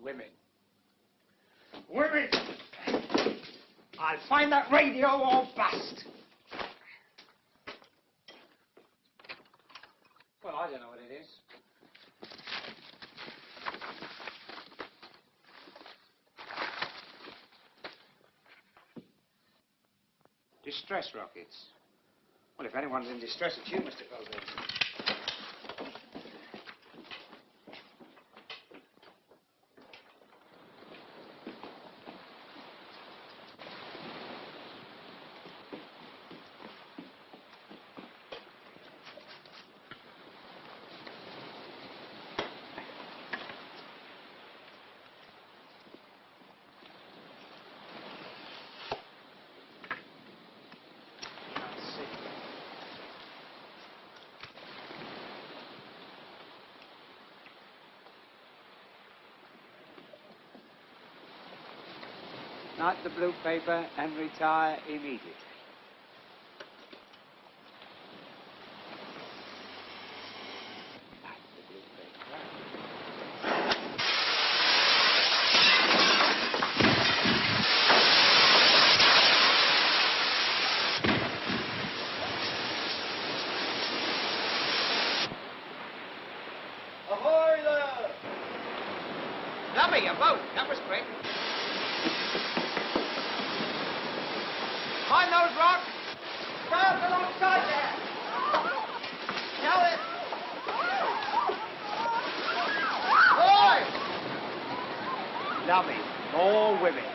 Women. Women! I'll find that radio or bust. Well, I don't know what it is. Distress rockets. Well, if anyone's in distress, it's you, Mr. Colville. Not the blue paper and retire immediately. Not the blue paper. Ahoy there! Lummy, a boat. That was quick. Mind those rocks! Start alongside there! Show it! Boy! Lummy, more women.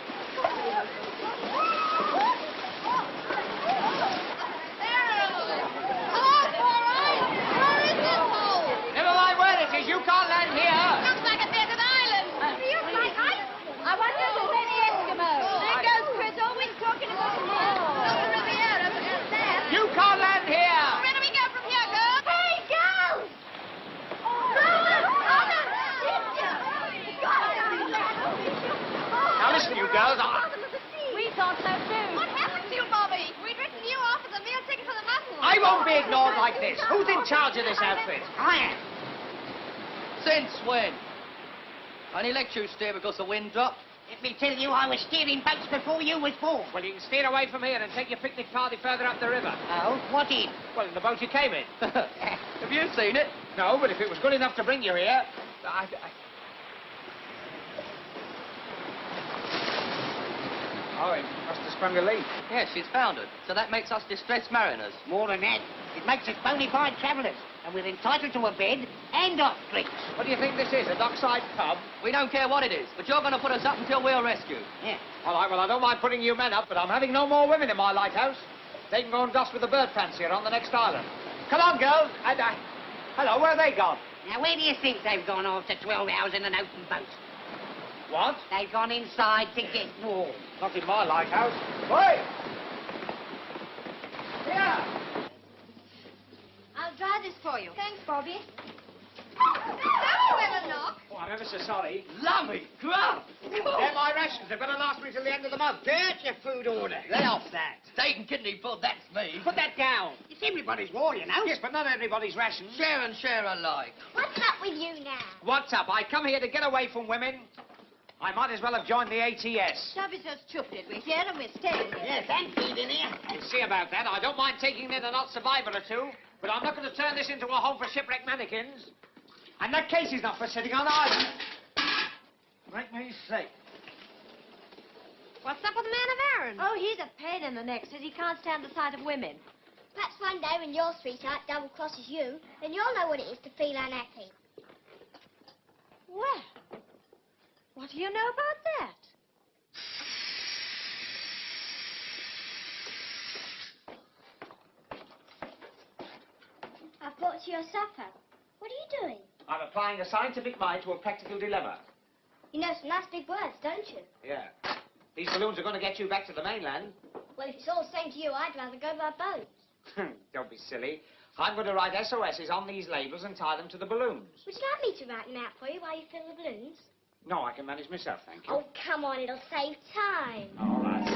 Never mind where it is, you can't land here. Looks like a desert island. Feels like ice. I wonder if there's any Eskimos. There goes Chris, always talking about the Riviera, but there. You can't land here. Where do we go from here, girls? Hey, girls! Now listen, you girls. We thought so too. What happened to you, Bobby? We'd written you off as a meal ticket for the muscle. I won't be ignored like this. Who's in charge of this outfit? I am. Since when? Only let you steer because the wind dropped. Let me tell you, I was steering boats before you was born. Well, you can steer away from here and take your picnic party further up the river. Oh, what in? Well, in the boat you came in. Have you seen it? No, but if it was good enough to bring you here, Oh, it must have sprung a leak. Yes, she's foundered. So that makes us distressed mariners. More than that, it makes us bona fide travellers, and we're entitled to a bed and hot drinks. What do you think this is, a dockside pub? We don't care what it is, but you're going to put us up until we're rescued. Yeah. All right, well, I don't mind putting you men up, but I'm having no more women in my lighthouse. They can go and doss with the bird fancier on the next island. Come on, girls. Hello, where have they gone? Now, where do you think they've gone after 12 hours in an open boat? What? They've gone inside to get warm. Not in my lighthouse. Oi! Thanks, Bobby. Don't you ever knock? Oh, I'm ever so sorry. Lovely grub. They're my rations. They've got to last me till the end of the month. Get your food order. Lay off that. Steak and kidney foot, that's me. Put that down. It's everybody's war, you know. Yes, but not everybody's rations. Share and share alike. What's up with you now? What's up? I come here to get away from women. I might as well have joined the ATS. Shabby just chuffed it. We're here and we're staying here. Yes, and feed in here. We'll see about that. I don't mind taking in an odd survivor or two, but I'm not going to turn this into a home for shipwrecked mannequins. And that case is not for sitting on either. Make me sick. What's up with the man of Aaron? Oh, he's a pain in the neck. Says he can't stand the sight of women. Perhaps one day when your sweetheart double-crosses you, then you'll know what it is to feel unhappy. Well, what do you know about that? I've brought you your supper. What are you doing? I'm applying a scientific mind to a practical dilemma. You know some nice big words, don't you? Yeah. These balloons are going to get you back to the mainland. Well, if it's all the same to you, I'd rather go by boat. Don't be silly. I'm going to write SOSs on these labels and tie them to the balloons. Would you like me to write them out for you while you fill the balloons? No, I can manage myself, thank you. Oh, come on, it'll save time. All right.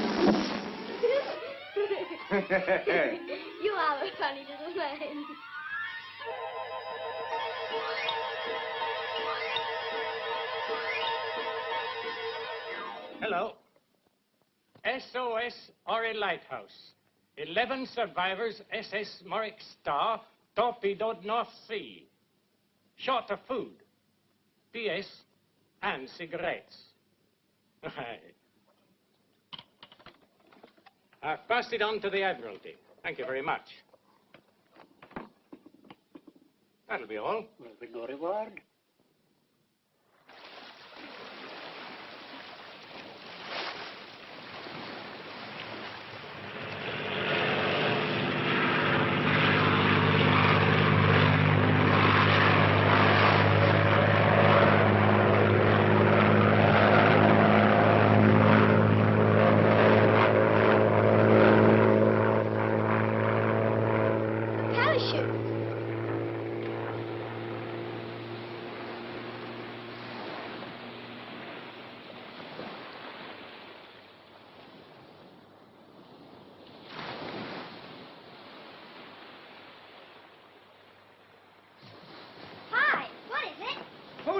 You are a funny little man. Hello. SOS Ori Lighthouse. 11 survivors SS Morrick Star torpedoed North Sea. Short of food. PS and cigarettes. I've passed it on to the Admiralty. Thank you very much. That'll be all. Will be no reward.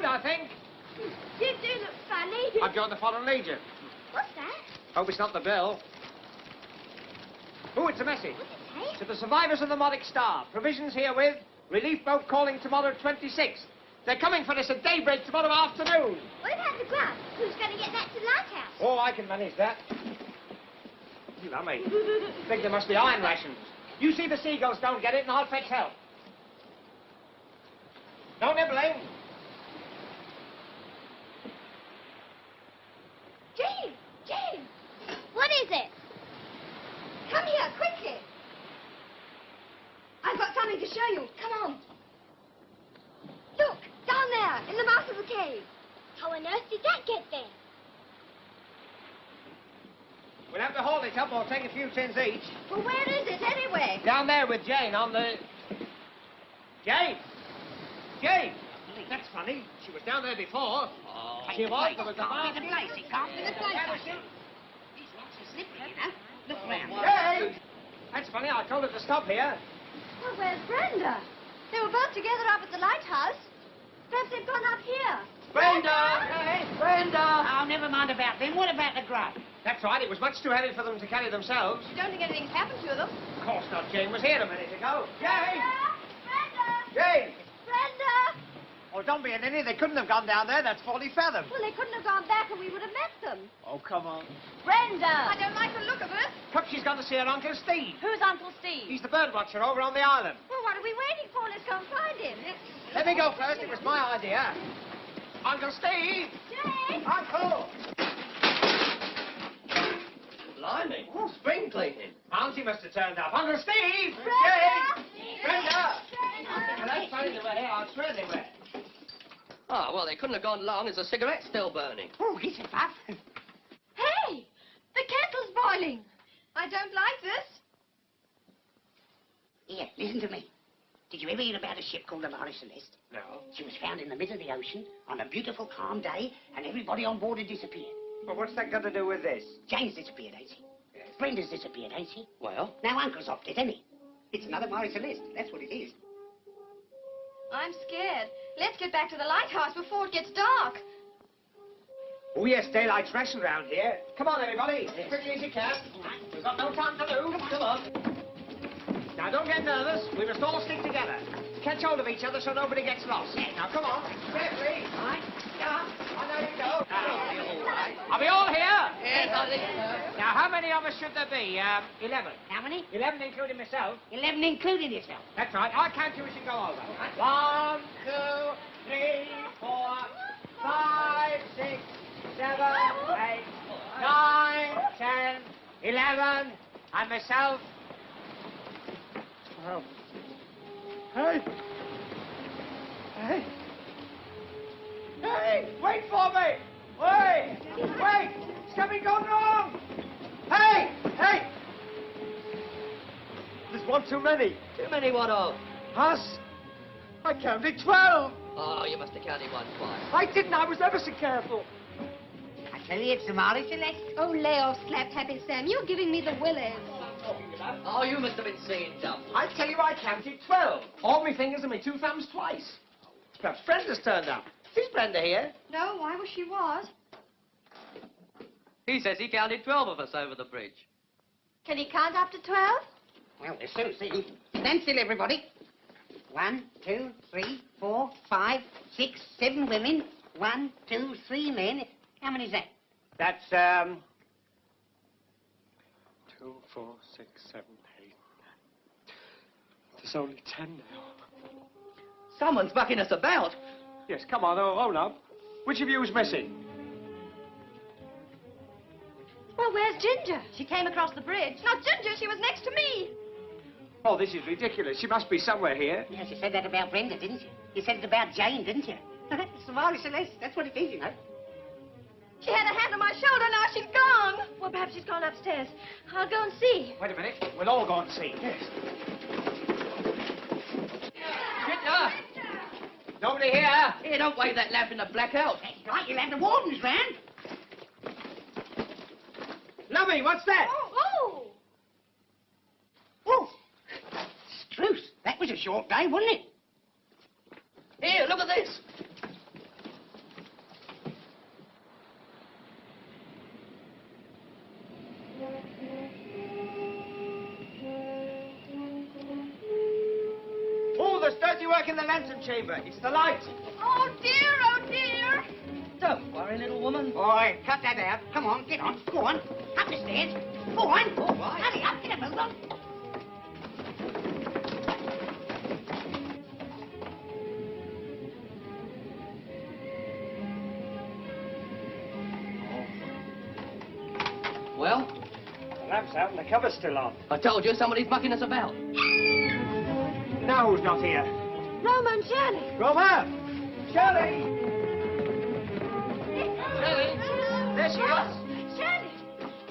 I think. You do look funny. I've joined the Foreign Legion. What's that? Hope it's not the bill. Oh, it's a message. What's it say? To the survivors of the Morrick Star. Provisions herewith. Relief boat calling tomorrow 26th. They're coming for us at daybreak tomorrow afternoon. What about the grub? Who's going to get that to the lighthouse? Oh, I can manage that. You know me. Think there must be iron rations. You see the seagulls don't get it and I'll fetch help. No nibbling. Jane! Jane! What is it? Come here, quickly. I've got something to show you. Come on. Look, down there, in the mouth of the cave. How on earth did that get there? We'll have to haul it up or take a few tins each. Well, where is it, anyway? Down there with Jane on the... Jane! Jane! That's funny. She was down there before. Oh, she was. There was a can't be bar. the place. It can't be the place. These rocks are slippery, you know. Look round. Jane! That's funny. I told her to stop here. Well, where's Brenda? They were both together up at the lighthouse. Perhaps they've gone up here. Brenda! Hey, Brenda! Oh, never mind about them. What about the grub? That's right. It was much too heavy for them to carry themselves. You don't think anything's happened to them? Of course not. Jane was here a minute ago. Jane! Brenda! Jane! Brenda! Oh, don't be an idiot. They couldn't have gone down there. That's 40 fathoms. Well, they couldn't have gone back and we would have met them. Oh, come on. Brenda! I don't like the look of it. Perhaps she's gone to see her Uncle Steve. Who's Uncle Steve? He's the bird watcher over on the island. Well, what are we waiting for? Let's go and find him. Let me go first. It was my idea. Uncle Steve! Jane! Uncle! Blimey, spring cleaning. Auntie must have turned up. Uncle Steve! Brenda! Jane! Brenda! Well, that's funny they were here. I swear they were. Oh, well, they couldn't have gone long. There's a cigarette still burning. Oh, it's a puff. Hey! The kettle's boiling. I don't like this. Here, listen to me. Did you ever hear about a ship called the Marie Celeste? No. She was found in the middle of the ocean on a beautiful, calm day, and everybody on board had disappeared. Well, what's that got to do with this? Jane's disappeared, ain't she? Brenda's disappeared, ain't she? Well? Now Uncle's off it, ain't he? It's another Marie Celeste. That's what it is. I'm scared. Let's get back to the lighthouse before it gets dark. Oh, yes, daylight's racing round here. Come on, everybody. As quickly as you can. We've got no time to lose. Come on. Now, don't get nervous. We must all stick together. Catch hold of each other so nobody gets lost. Now, come on. Carefully. All right. Yeah. On there you go. Are we all here? Yes, I think so. Now, how many of us should there be? 11. How many? 11 including myself. 11 including yourself. That's right. I'll count you as you go over. 1, 2, 3, 4, 5, 6, 7, 8, 9, 10, 11, and myself. 12. Hey! Hey! Hey! Wait for me! Wait! Wait! Something gone wrong! Hey! Hey! There's one too many. Too many what of? Us? I counted 12. Oh, you must have counted one twice. I didn't. I was ever so careful. I tell you, it's the Marie Celeste. Oh, lay off, slap-happy Sam. You're giving me the willies. Oh, you must have been seeing double. I tell you, I counted 12. All my fingers and my 2 thumbs twice. Perhaps Brenda's turned up. Is Brenda here? No, I wish she was. He says he counted 12 of us over the bridge. Can he count up to 12? Well, we'll soon see. Stand still, everybody. 1, 2, 3, 4, 5, 6, 7 women. 1, 2, 3 men. How many is that? That's, 2, 4, 6, 7, 8. There's only 10 now. Someone's bucking us about. Yes, come on, hold up. Which of you is missing? Well, where's Ginger? She came across the bridge. Not Ginger, she was next to me. Oh, this is ridiculous. She must be somewhere here. Yes, you said that about Brenda, didn't you? You said it about Jane, didn't you? It's the Marie Celeste. That's what it is, you know. She had a hand on my shoulder, now she's gone. Well, perhaps she's gone upstairs. I'll go and see. Wait a minute. We'll all go and see. Yes. Ginger! Nobody here. Here, don't wave that lamp in the blackout. That's right, you'll have the wardens round. Lummy, what's that? Oh! Oh! Struth, that was a short day, wasn't it? Here, look at this. Oh, there's dirty work in the lantern chamber. It's the light. Oh, dear, oh, dear. Don't worry, little woman. Boy, cut that out. Come on, get on. Go on. Up the stairs. Go on. All right. Hurry up, get a move on. Well, The lamp's out and the cover's still on. I told you somebody's bucking us about. Now who's not here? Roma and Shirley. Roma! Shirley! Shirley? There she is. Shirley,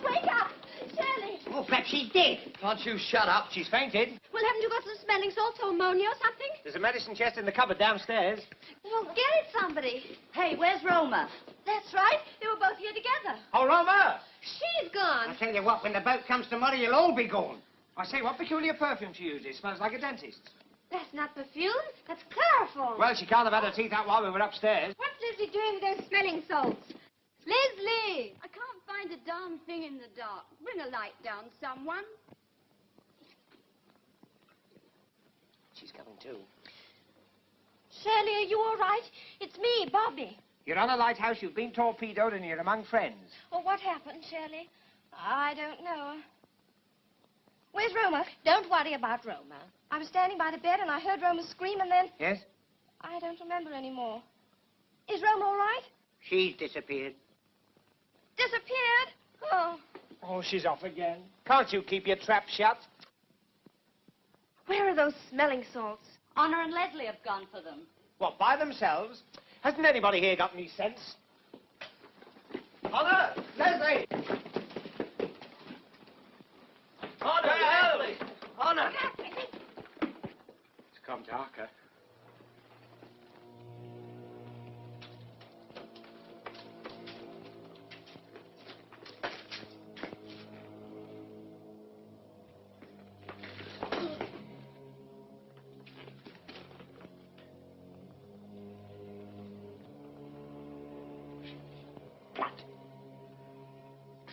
wake up. Shirley. Oh, perhaps she's dead. Can't you shut up? She's fainted. Well, haven't you got some smelling salts or ammonia or something? There's a medicine chest in the cupboard downstairs. Well, get it, somebody. Hey, where's Roma? That's right. They were both here together. Oh, Roma! She's gone. I tell you what, when the boat comes tomorrow, you'll all be gone. I say, what peculiar perfume she uses? It smells like a dentist's. That's not perfume. That's chloroform. Well, she can't have had her teeth out while we were upstairs. What's Leslie doing with those smelling salts? Leslie! I can't find a darn thing in the dark. Bring a light down, someone. She's coming too. Shirley, are you all right? It's me, Bobby. You're on a lighthouse, you've been torpedoed, and you're among friends. Oh, what happened, Shirley? I don't know. Where's Roma? Don't worry about Roma. I was standing by the bed and I heard Roma scream and then... Yes? I don't remember anymore. Is Roma all right? She's disappeared. Disappeared? Oh. Oh, she's off again. Can't you keep your trap shut? Where are those smelling salts? Honor and Leslie have gone for them. What, by themselves? Hasn't anybody here got any sense? Honor! Leslie! Honor! Leslie! Honor! It's become darker.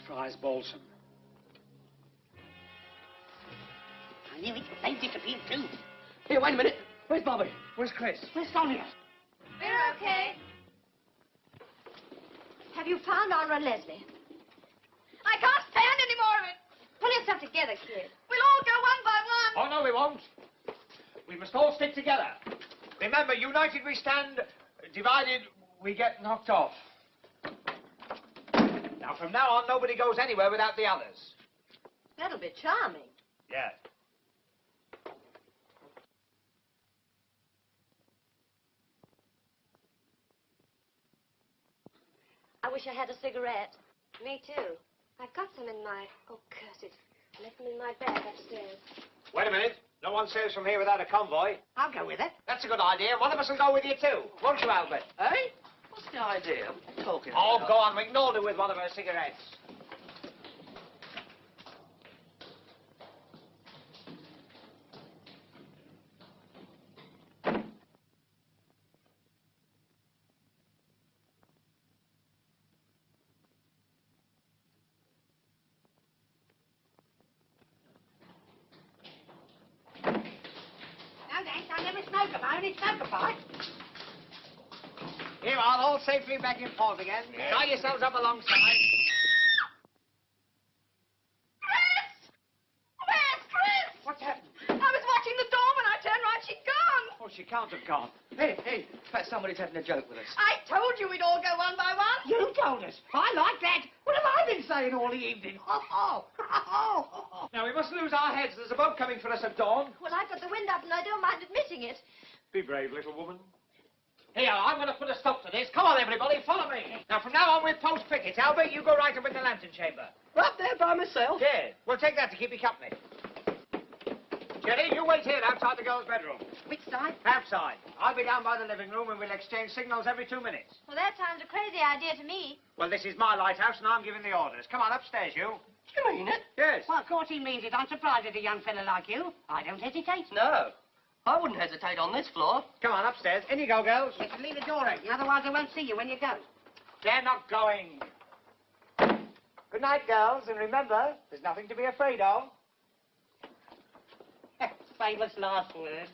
Fry's balsam. I knew it. They disappeared too. Here, wait a minute. Where's Bobby? Where's Chris? Where's Sonia? We're okay. Have you found Honor and Leslie? I can't stand any more of it. Pull yourself together, kid. We'll all go one by one. Oh, no, we won't. We must all stick together. Remember, united we stand, divided we get knocked off. Now, from now on, nobody goes anywhere without the others. That'll be charming. Yeah. I wish I had a cigarette. Me too. I've got some in my... Oh, curse it. I left them in my bag upstairs. Wait a minute. No one sails from here without a convoy. I'll go with it. That's a good idea. One of us will go with you, too. Won't you, Albert? Eh? What's the idea? What are you talking Oh, about? go on. We can all do with one of our cigarettes. No, thanks. I never smoke them. I only smoke a pipe. Here, all safely back in port again. Yeah. Tie yourselves up alongside. Chris! What's happened? I was watching the door when I turned right. She'd gone. Oh, she can't have gone. Hey, perhaps somebody's having a joke with us. I told you we'd all go one by one. You told us. I like that. What have I been saying all the evening? Ho, ho. Now, we mustn't lose our heads. There's a boat coming for us at dawn. Well, I've got the wind up and I don't mind admitting it. Be brave, little woman. Here, I'm going to put a stop to this. Come on, everybody, follow me. Now, from now on, we'll post pickets. Albert, you go right up in the lantern chamber. Right there by myself? Yeah, we'll take that to keep you company. Jenny, you wait here outside the girls' bedroom. Which side? Outside. I'll be down by the living room and we'll exchange signals every 2 minutes. Well, that sounds a crazy idea to me. Well, this is my lighthouse and I'm giving the orders. Come on, upstairs, you. Do you mean it? Yes. Well, of course he means it. I'm surprised at a young fella like you. I don't hesitate. No. I wouldn't hesitate on this floor. Come on, upstairs. In you go, girls. You can leave the door open, otherwise I won't see you when you go. They're not going. Good night, girls, and remember, there's nothing to be afraid of. Famous last words.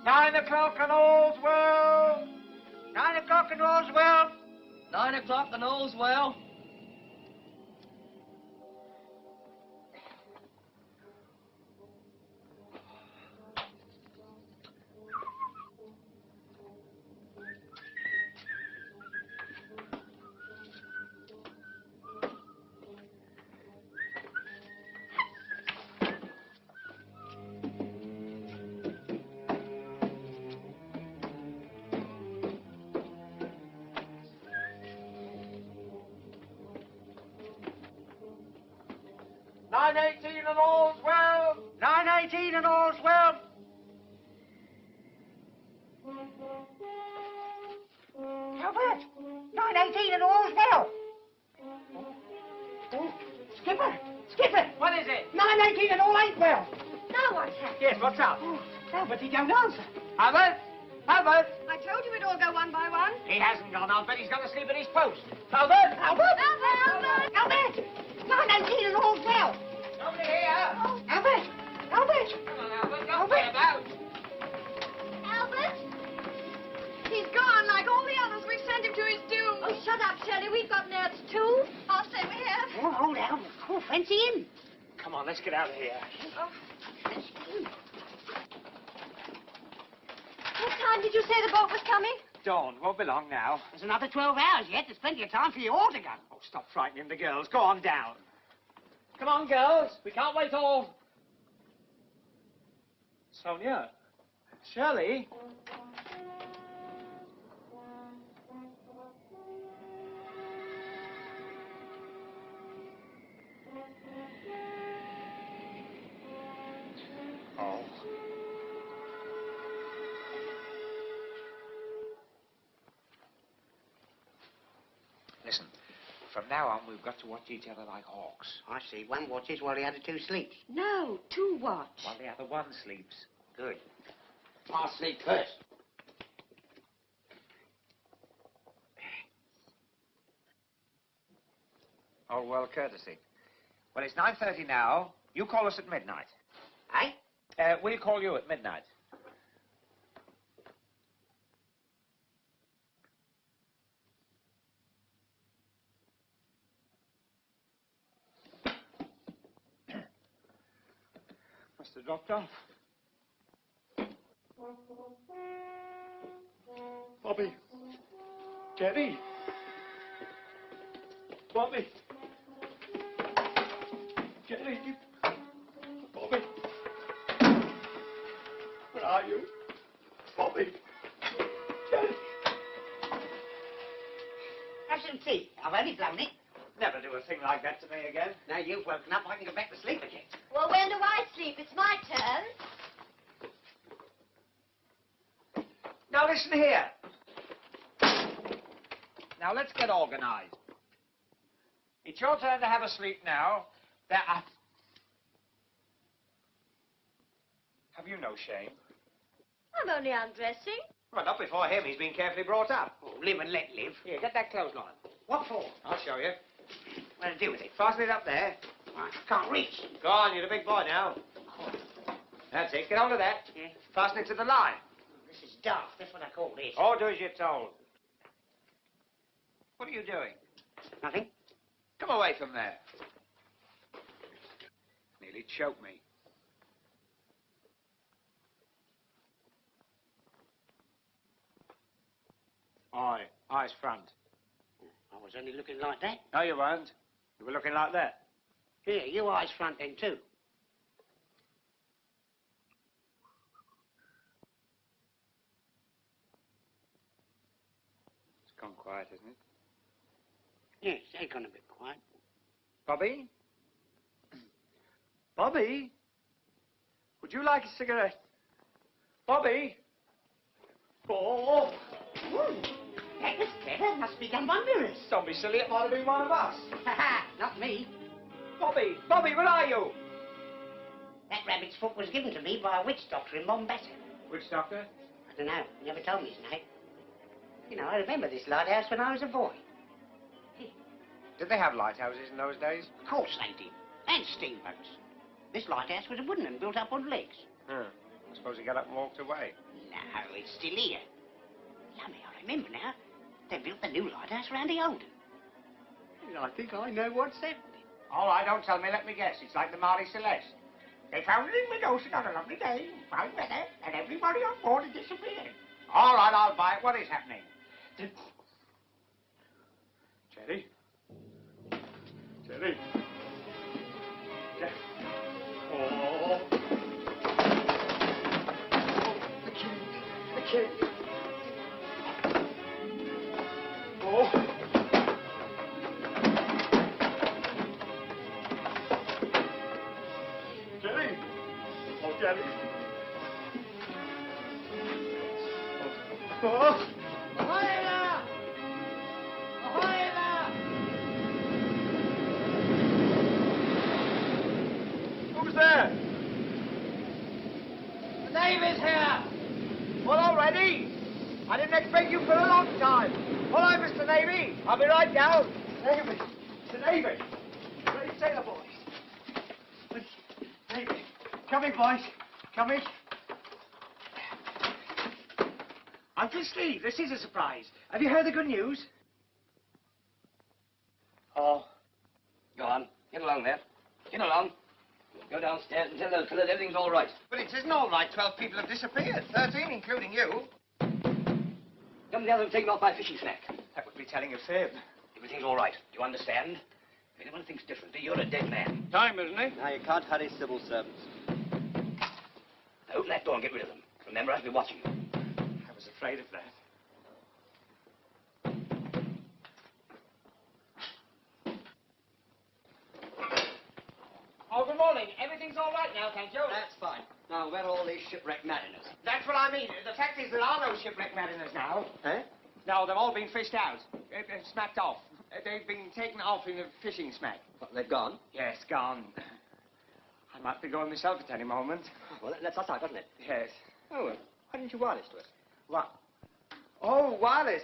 Nine o'clock and all's well. 9 o'clock and all's well. 9 o'clock and all's well. $9.18 and all's well. $9.18 and all's well. Albert! 9:18 and all's well. Oh, Skipper! Skipper! What is it? 9:18 and all ain't well. Now what's happened? Yes, what's up? Oh, Albert, he don't answer. Albert? Albert? I told you we'd all go one by one. He hasn't gone. I'll bet he's gone to sleep at his post. Albert? Albert! Albert! Albert! 9:18 and all's well. Nobody here. Albert! Albert! Come on, Albert. Don't play about. Albert? He's gone like all the others. We've sent him to his doom. Oh, shut up, Shirley. We've got nerves too. I'll stay with him. Oh, hold Albert. Oh, fancy him. Come on, let's get out of here. Oh. What time did you say the boat was coming? Dawn. Won't be long now. There's another 12 hours yet. There's plenty of time for you all to go. Oh, stop frightening the girls. Go on down. Come on, girls. We can't wait all. Sonia. Shirley. From now on, we've got to watch each other like hawks. I see. One watches while the other two sleeps. No, two watch. While the other one sleeps. Good. I'll sleep first. Oh, well, courtesy. Well, it's 9:30 now. You call us at midnight. Eh? We'll call you at midnight. Must have dropped off. Bobby. Jerry. Bobby. Jerry. Bobby. Where are you? Bobby. Jerry. Have some tea. I've only blown it. Never do a thing like that to me again. Now you've woken up, I can go back to sleep again. Well, when do I sleep? It's my turn. Now listen here. Now let's get organized. It's your turn to have a sleep now. Have you no shame? I'm only undressing. Well, not before him. He's been carefully brought up. Oh, live and let live. Here, get that clothesline. What for? I'll show you. What to do with it? Fasten it up there. I can't reach. Go on, you're a big boy now. That's it. Get onto that. Yeah. Fasten it to the line. This is daft. That's what I call this. Oh, do as you're told. What are you doing? Nothing. Come away from there. Nearly choked me. Aye. Eyes front. I was only looking like that. No, you weren't. You were looking like that. Here, you eyes front then too. It's gone quiet, isn't it? Yes, they've gone a bit quiet. Bobby? Bobby? Would you like a cigarette? Bobby? Oh! That was clever. Must be done by mirrors. Don't be silly. It might have been one of us. Not me. Bobby! Bobby, where are you? That rabbit's foot was given to me by a witch doctor in Mombasa. Which doctor? I don't know. He never told me his name. You know, I remember this lighthouse when I was a boy. Did they have lighthouses in those days? Of course they did. And steamboats. This lighthouse was a wooden one built up on legs. I suppose he got up and walked away. No, it's still here. Yummy, I remember now. They built the new lighthouse round the old one. I think I know what's happening. All right, don't tell me. Let me guess. It's like the Marie Celeste. They found it in Ocean on a lovely day, fine weather, and everybody on board had disappeared. All right, I'll buy it. What is happening? Jerry? Jerry? Oh. The key. The key. Oh. Jerry. Oh, Jerry. Oh. Ahoy there! Ahoy there! Who's there? The Navy's here! Well, already? I didn't expect you for a long time. All right, Mr. Navy. I'll be right down. Navy. Mr. Navy. Ready, sailor boys. Navy. Coming, boys. Coming. Uncle Steve, this is a surprise. Have you heard the good news? Oh. Go on. Get along there. Get along. Go downstairs and tell those fellas everything's all right. But it isn't all right. 12 people have disappeared. 13, including you. Some of the others taken off by fishing smack. That would be telling a fib. Everything's all right. Do you understand? If anyone thinks differently, you're a dead man. Time, isn't it? Now, you can't hurry civil servants. Now, open that door and get rid of them. Remember, I'll be watching you. I was afraid of that. Oh, good morning. Everything's all right now, thank you. That's fine. Now, where are all these shipwrecked mariners? That's what I mean. The fact is there are no shipwreck mariners now. Eh? No, they've all been fished out. Smacked off. They've been taken off in a fishing smack. What, they've gone? Yes, gone. I might be going myself at any moment. Well, that's us out, doesn't it? Yes. Oh, well, why didn't you wireless to us? What? Oh, wireless.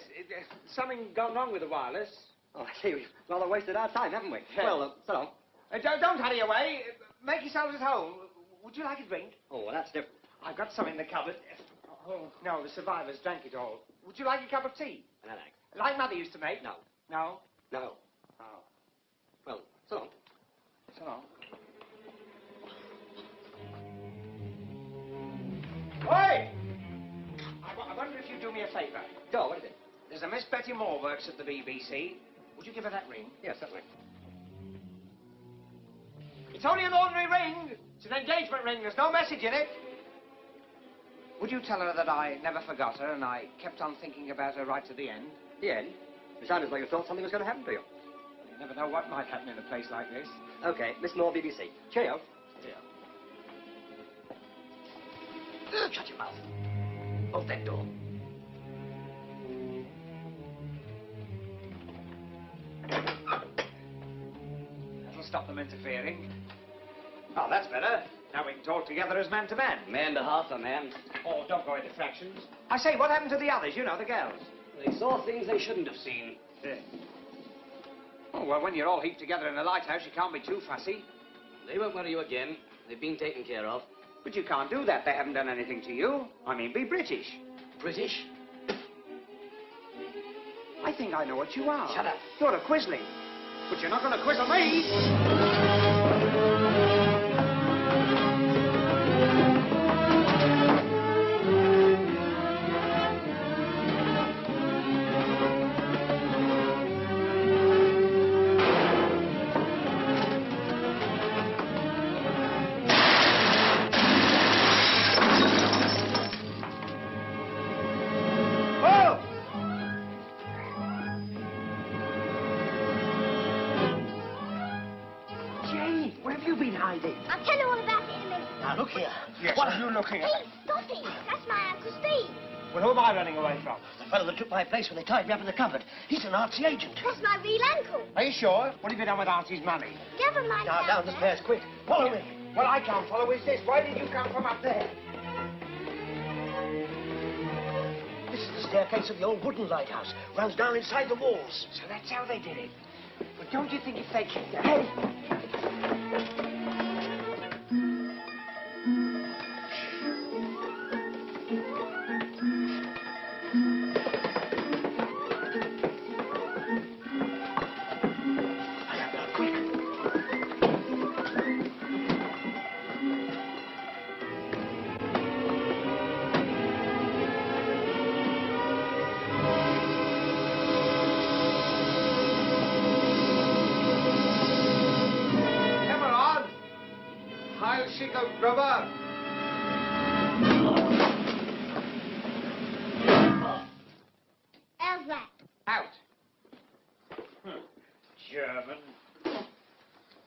Something gone wrong with the wireless. Oh, I see. We've rather wasted our time, haven't we? Yes. Well, so long. Don't hurry away. Make yourselves at home. Would you like a drink? Oh, well, that's different. I've got some in the cupboard. Oh, no, the survivors drank it all. Would you like a cup of tea? No, thanks. Like Mother used to make? No. No? No. Oh. Well, so long. So long. Oi! I wonder if you'd do me a favour. Go, what is it? There's a Miss Betty Moore works at the BBC. Would you give her that ring? Yes, certainly. It's only an ordinary ring. It's an engagement ring. There's no message in it. Would you tell her that I never forgot her and I kept on thinking about her right to the end? The end? It sounded like you thought something was going to happen to you. You never know what might happen in a place like this. Okay, Miss Moore, BBC. Cheerio. Cheerio. Shut your mouth. Bolt that door. That'll stop them interfering. Oh, that's better. Now we can talk together as man to man. Man to half a man. Oh, don't go into fractions. I say, what happened to the others? You know, the girls. They saw things they shouldn't have seen. Yeah. Oh, well, when you're all heaped together in a lighthouse, you can't be too fussy. They won't worry you again. They've been taken care of. But you can't do that. They haven't done anything to you. I mean, be British. British? I think I know what you are. Shut up. You're a quisling. But you're not going to quizzle me. I'll tell you all about it in a minute. Now, look here. Yes. What are you looking at? Hey, stop it. That's my Uncle Steve. Well, who am I running away from? The fellow that took my place when they tied me up in the cupboard. He's an Nazi agent. That's my real uncle. Are you sure? What have you done with Auntie's money? Never mind. Now, about down the that. stairs, quick. Follow me. What I can't follow is this. Why did you come from up there? This is the staircase of the old wooden lighthouse. Runs down inside the walls. So that's how they did it. But don't you think if they keep their... Hey! Grubber! How's that? Out. German.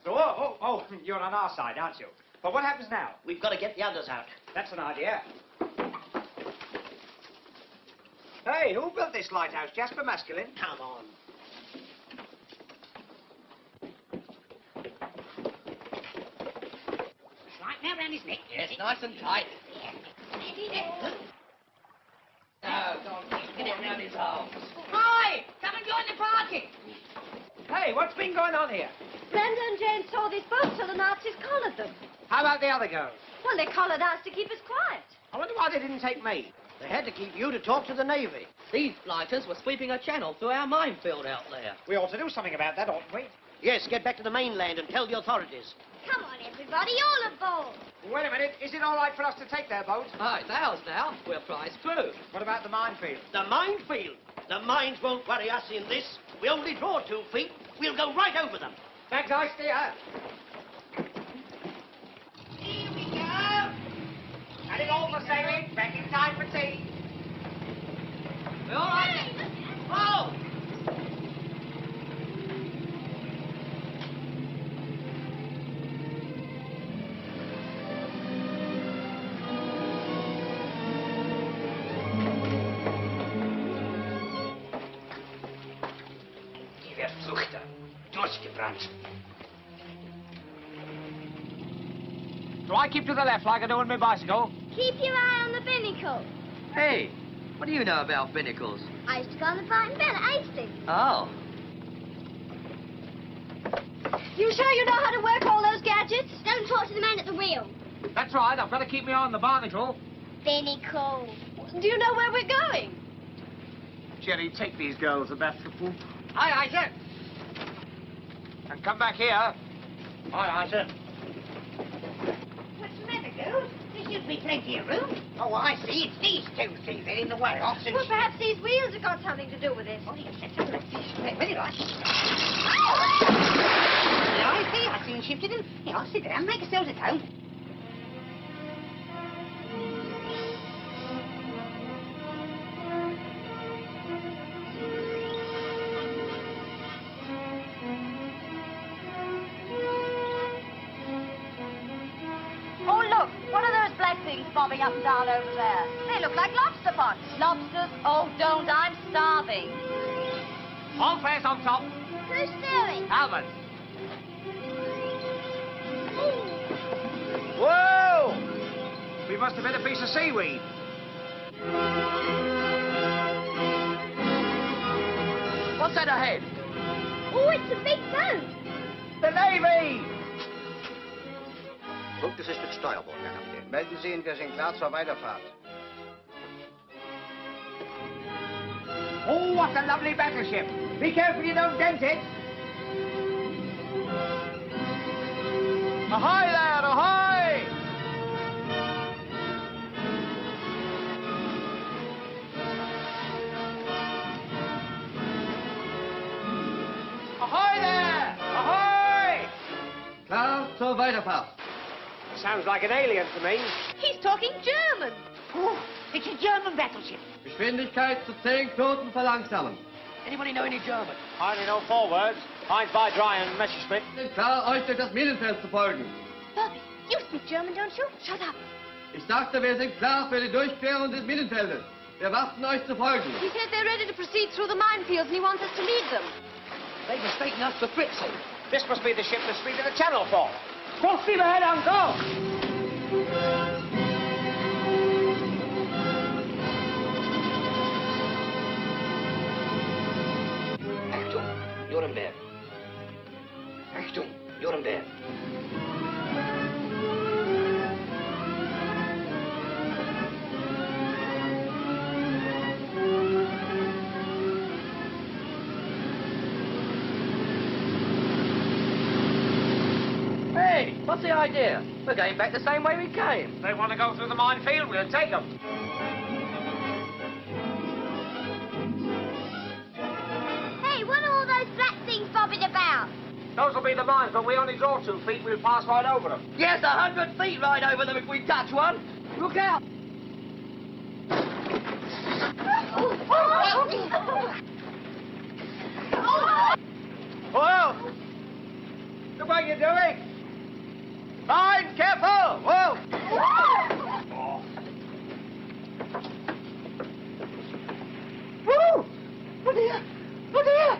So, you're on our side, aren't you? But what happens now? We've got to get the others out. That's an idea. Hey, who built this lighthouse? Jasper Masculine? Come on. Right now round his neck. Yes, nice and tight. Oh, God, get it round his arms. Hi! Come and join the party. Hey, what's been going on here? Brenda and Jane saw these boats, so the Nazis collared them. How about the other girls? Well, they collared us to keep us quiet. I wonder why they didn't take me. They had to keep you to talk to the Navy. These blighters were sweeping a channel through our minefield out there. We ought to do something about that, oughtn't we? Yes, get back to the mainland and tell the authorities. Come on, everybody, all aboard. Wait a minute. Is it all right for us to take their boat? Oh, it's ours now. We're prize crew. What about the minefield? The minefield? The mines won't worry us in this. We only draw 2 feet. We'll go right over them. Thanks, I steer. Here we go. Had it all for sailing. Back in time for tea. We're all right. Oh! front. Do I keep to the left like I do on my bicycle? Keep your eye on the binnacle. Hey, what do you know about binnacles? I used to go on the Fighting Ben at Askey. Oh. You sure you know how to work all those gadgets? Don't talk to the man at the wheel. That's right, I've got to keep me on the barnacle. Binnacle. Do you know where we're going? Jerry, take these girls about the poop. Aye, sir. And come back here. Aye, sir. What's the matter, girls? There should be plenty of room. Oh, I see. It's these two things. They're in the way. Well, perhaps these wheels have got something to do with it. Oh, yes, let's have a look. Very right. Yeah, I see. I soon shifted them. Yeah, sit down. Make yourselves at home. Oh, look. What are those black things bobbing up and down over there? They look like lobster pots. Lobsters? Oh, don't. I'm starving. All face on top. Who's steering? Albert. Whoa! We must have hit a piece of seaweed. What's that ahead? Oh, it's a big boat. The Navy! Druckgesichtet Steuerbord, Herr Kapitän. Melden Sie ihn, wir sind klar zur Weiterfahrt. Oh, what a lovely battleship. Be careful you don't dent it. Ahoy there, ahoy! Ahoy there! Ahoy! Klar zur Weiterfahrt. Sounds like an alien to me. He's talking German. Oh, it's a German battleship. Geschwindigkeit zu 10 Knoten verlangsamen. Anybody know any German? I only know 4 words. Heinz by Dry and Messerschmitt. Klar, euch durch das Minenfeld zu folgen. Bobby, you speak German, don't you? Shut up. Ich sagte, wir sind klar für die Durchquerung des Minenfeldes. Wir warten, euch zu folgen. He said they're ready to proceed through the minefields and he wants us to lead them. They've mistaken us for Fritzy. This must be the ship that's speed of the channel for. Full steam ahead and go! Achtung, Nuremberg. Achtung, Nuremberg. Hey, what's the idea? We're going back the same way we came. They want to go through the minefield, we'll take them. Hey, what are all those black things bobbing about? Those will be the mines, but we only draw 2 feet, we'll pass right over them. Yes, 100 feet right over them if we touch one. Look out! Whoa! Look what you're doing! Fine, careful! Whoa! Woo! Oh dear! Oh dear!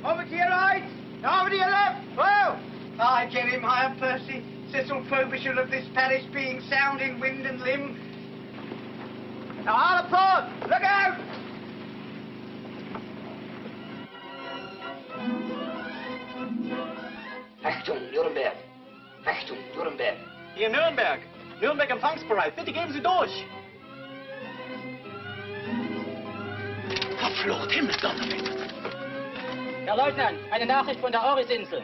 Over to your right! Over to your left! Whoa! I, Jeremiah Percy, Cecil Frobisher of this parish, being sound in wind and limb. Now, all apart! Look out! Achtung, Nuremberg. Achtung, Nuremberg. Hier Nürnberg. Nürnberg empfangsbereit. Bitte geben Sie durch. Verflucht, Himmelsdonnerwetter. Herr Leutnant, eine Nachricht von der Orisinsel.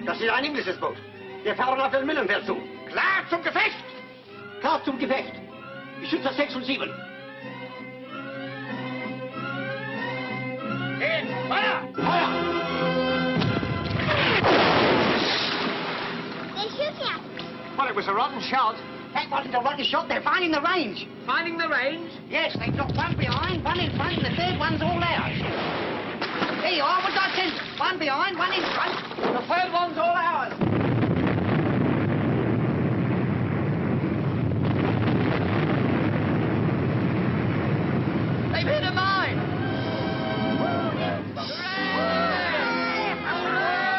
Das ist ein englisches Boot. Wir fahren auf das Minenfeld zu. Klar zum Gefecht! Klar zum Gefecht. Geschütze 6 und 7. In! Feuer! Feuer! They're shooting at us. Well, it was a rotten shot. That wasn't a rotten shot. They're finding the range. Finding the range? Yes, they've got one behind, one in front, and the third one's all ours. There you are. What did I tell you? One behind, one in front. The third one's all ours. They've hit a mine! Hooray!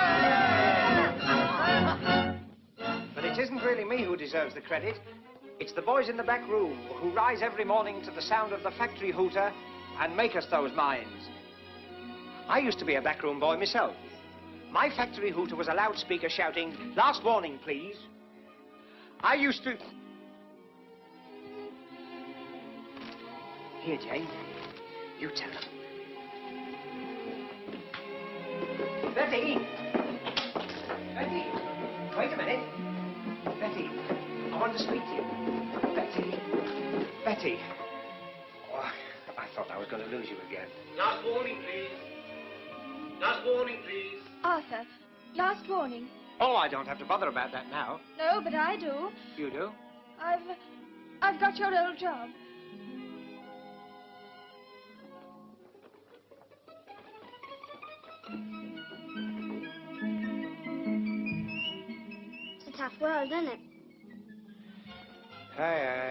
deserves the credit. It's the boys in the back room who rise every morning to the sound of the factory hooter and make us those mines. I used to be a backroom boy myself. My factory hooter was a loudspeaker shouting, "Last warning, please." I used to... Here, Jane. You tell them. Betty! Betty! Wait a minute. Betty, I want to speak to you. Betty. Betty. Oh, I thought I was going to lose you again. Last warning, please. Last warning, please. Arthur, last warning. Oh, I don't have to bother about that now. No, but I do. You do? I've got your old job. It's a tough world, isn't it? Aye.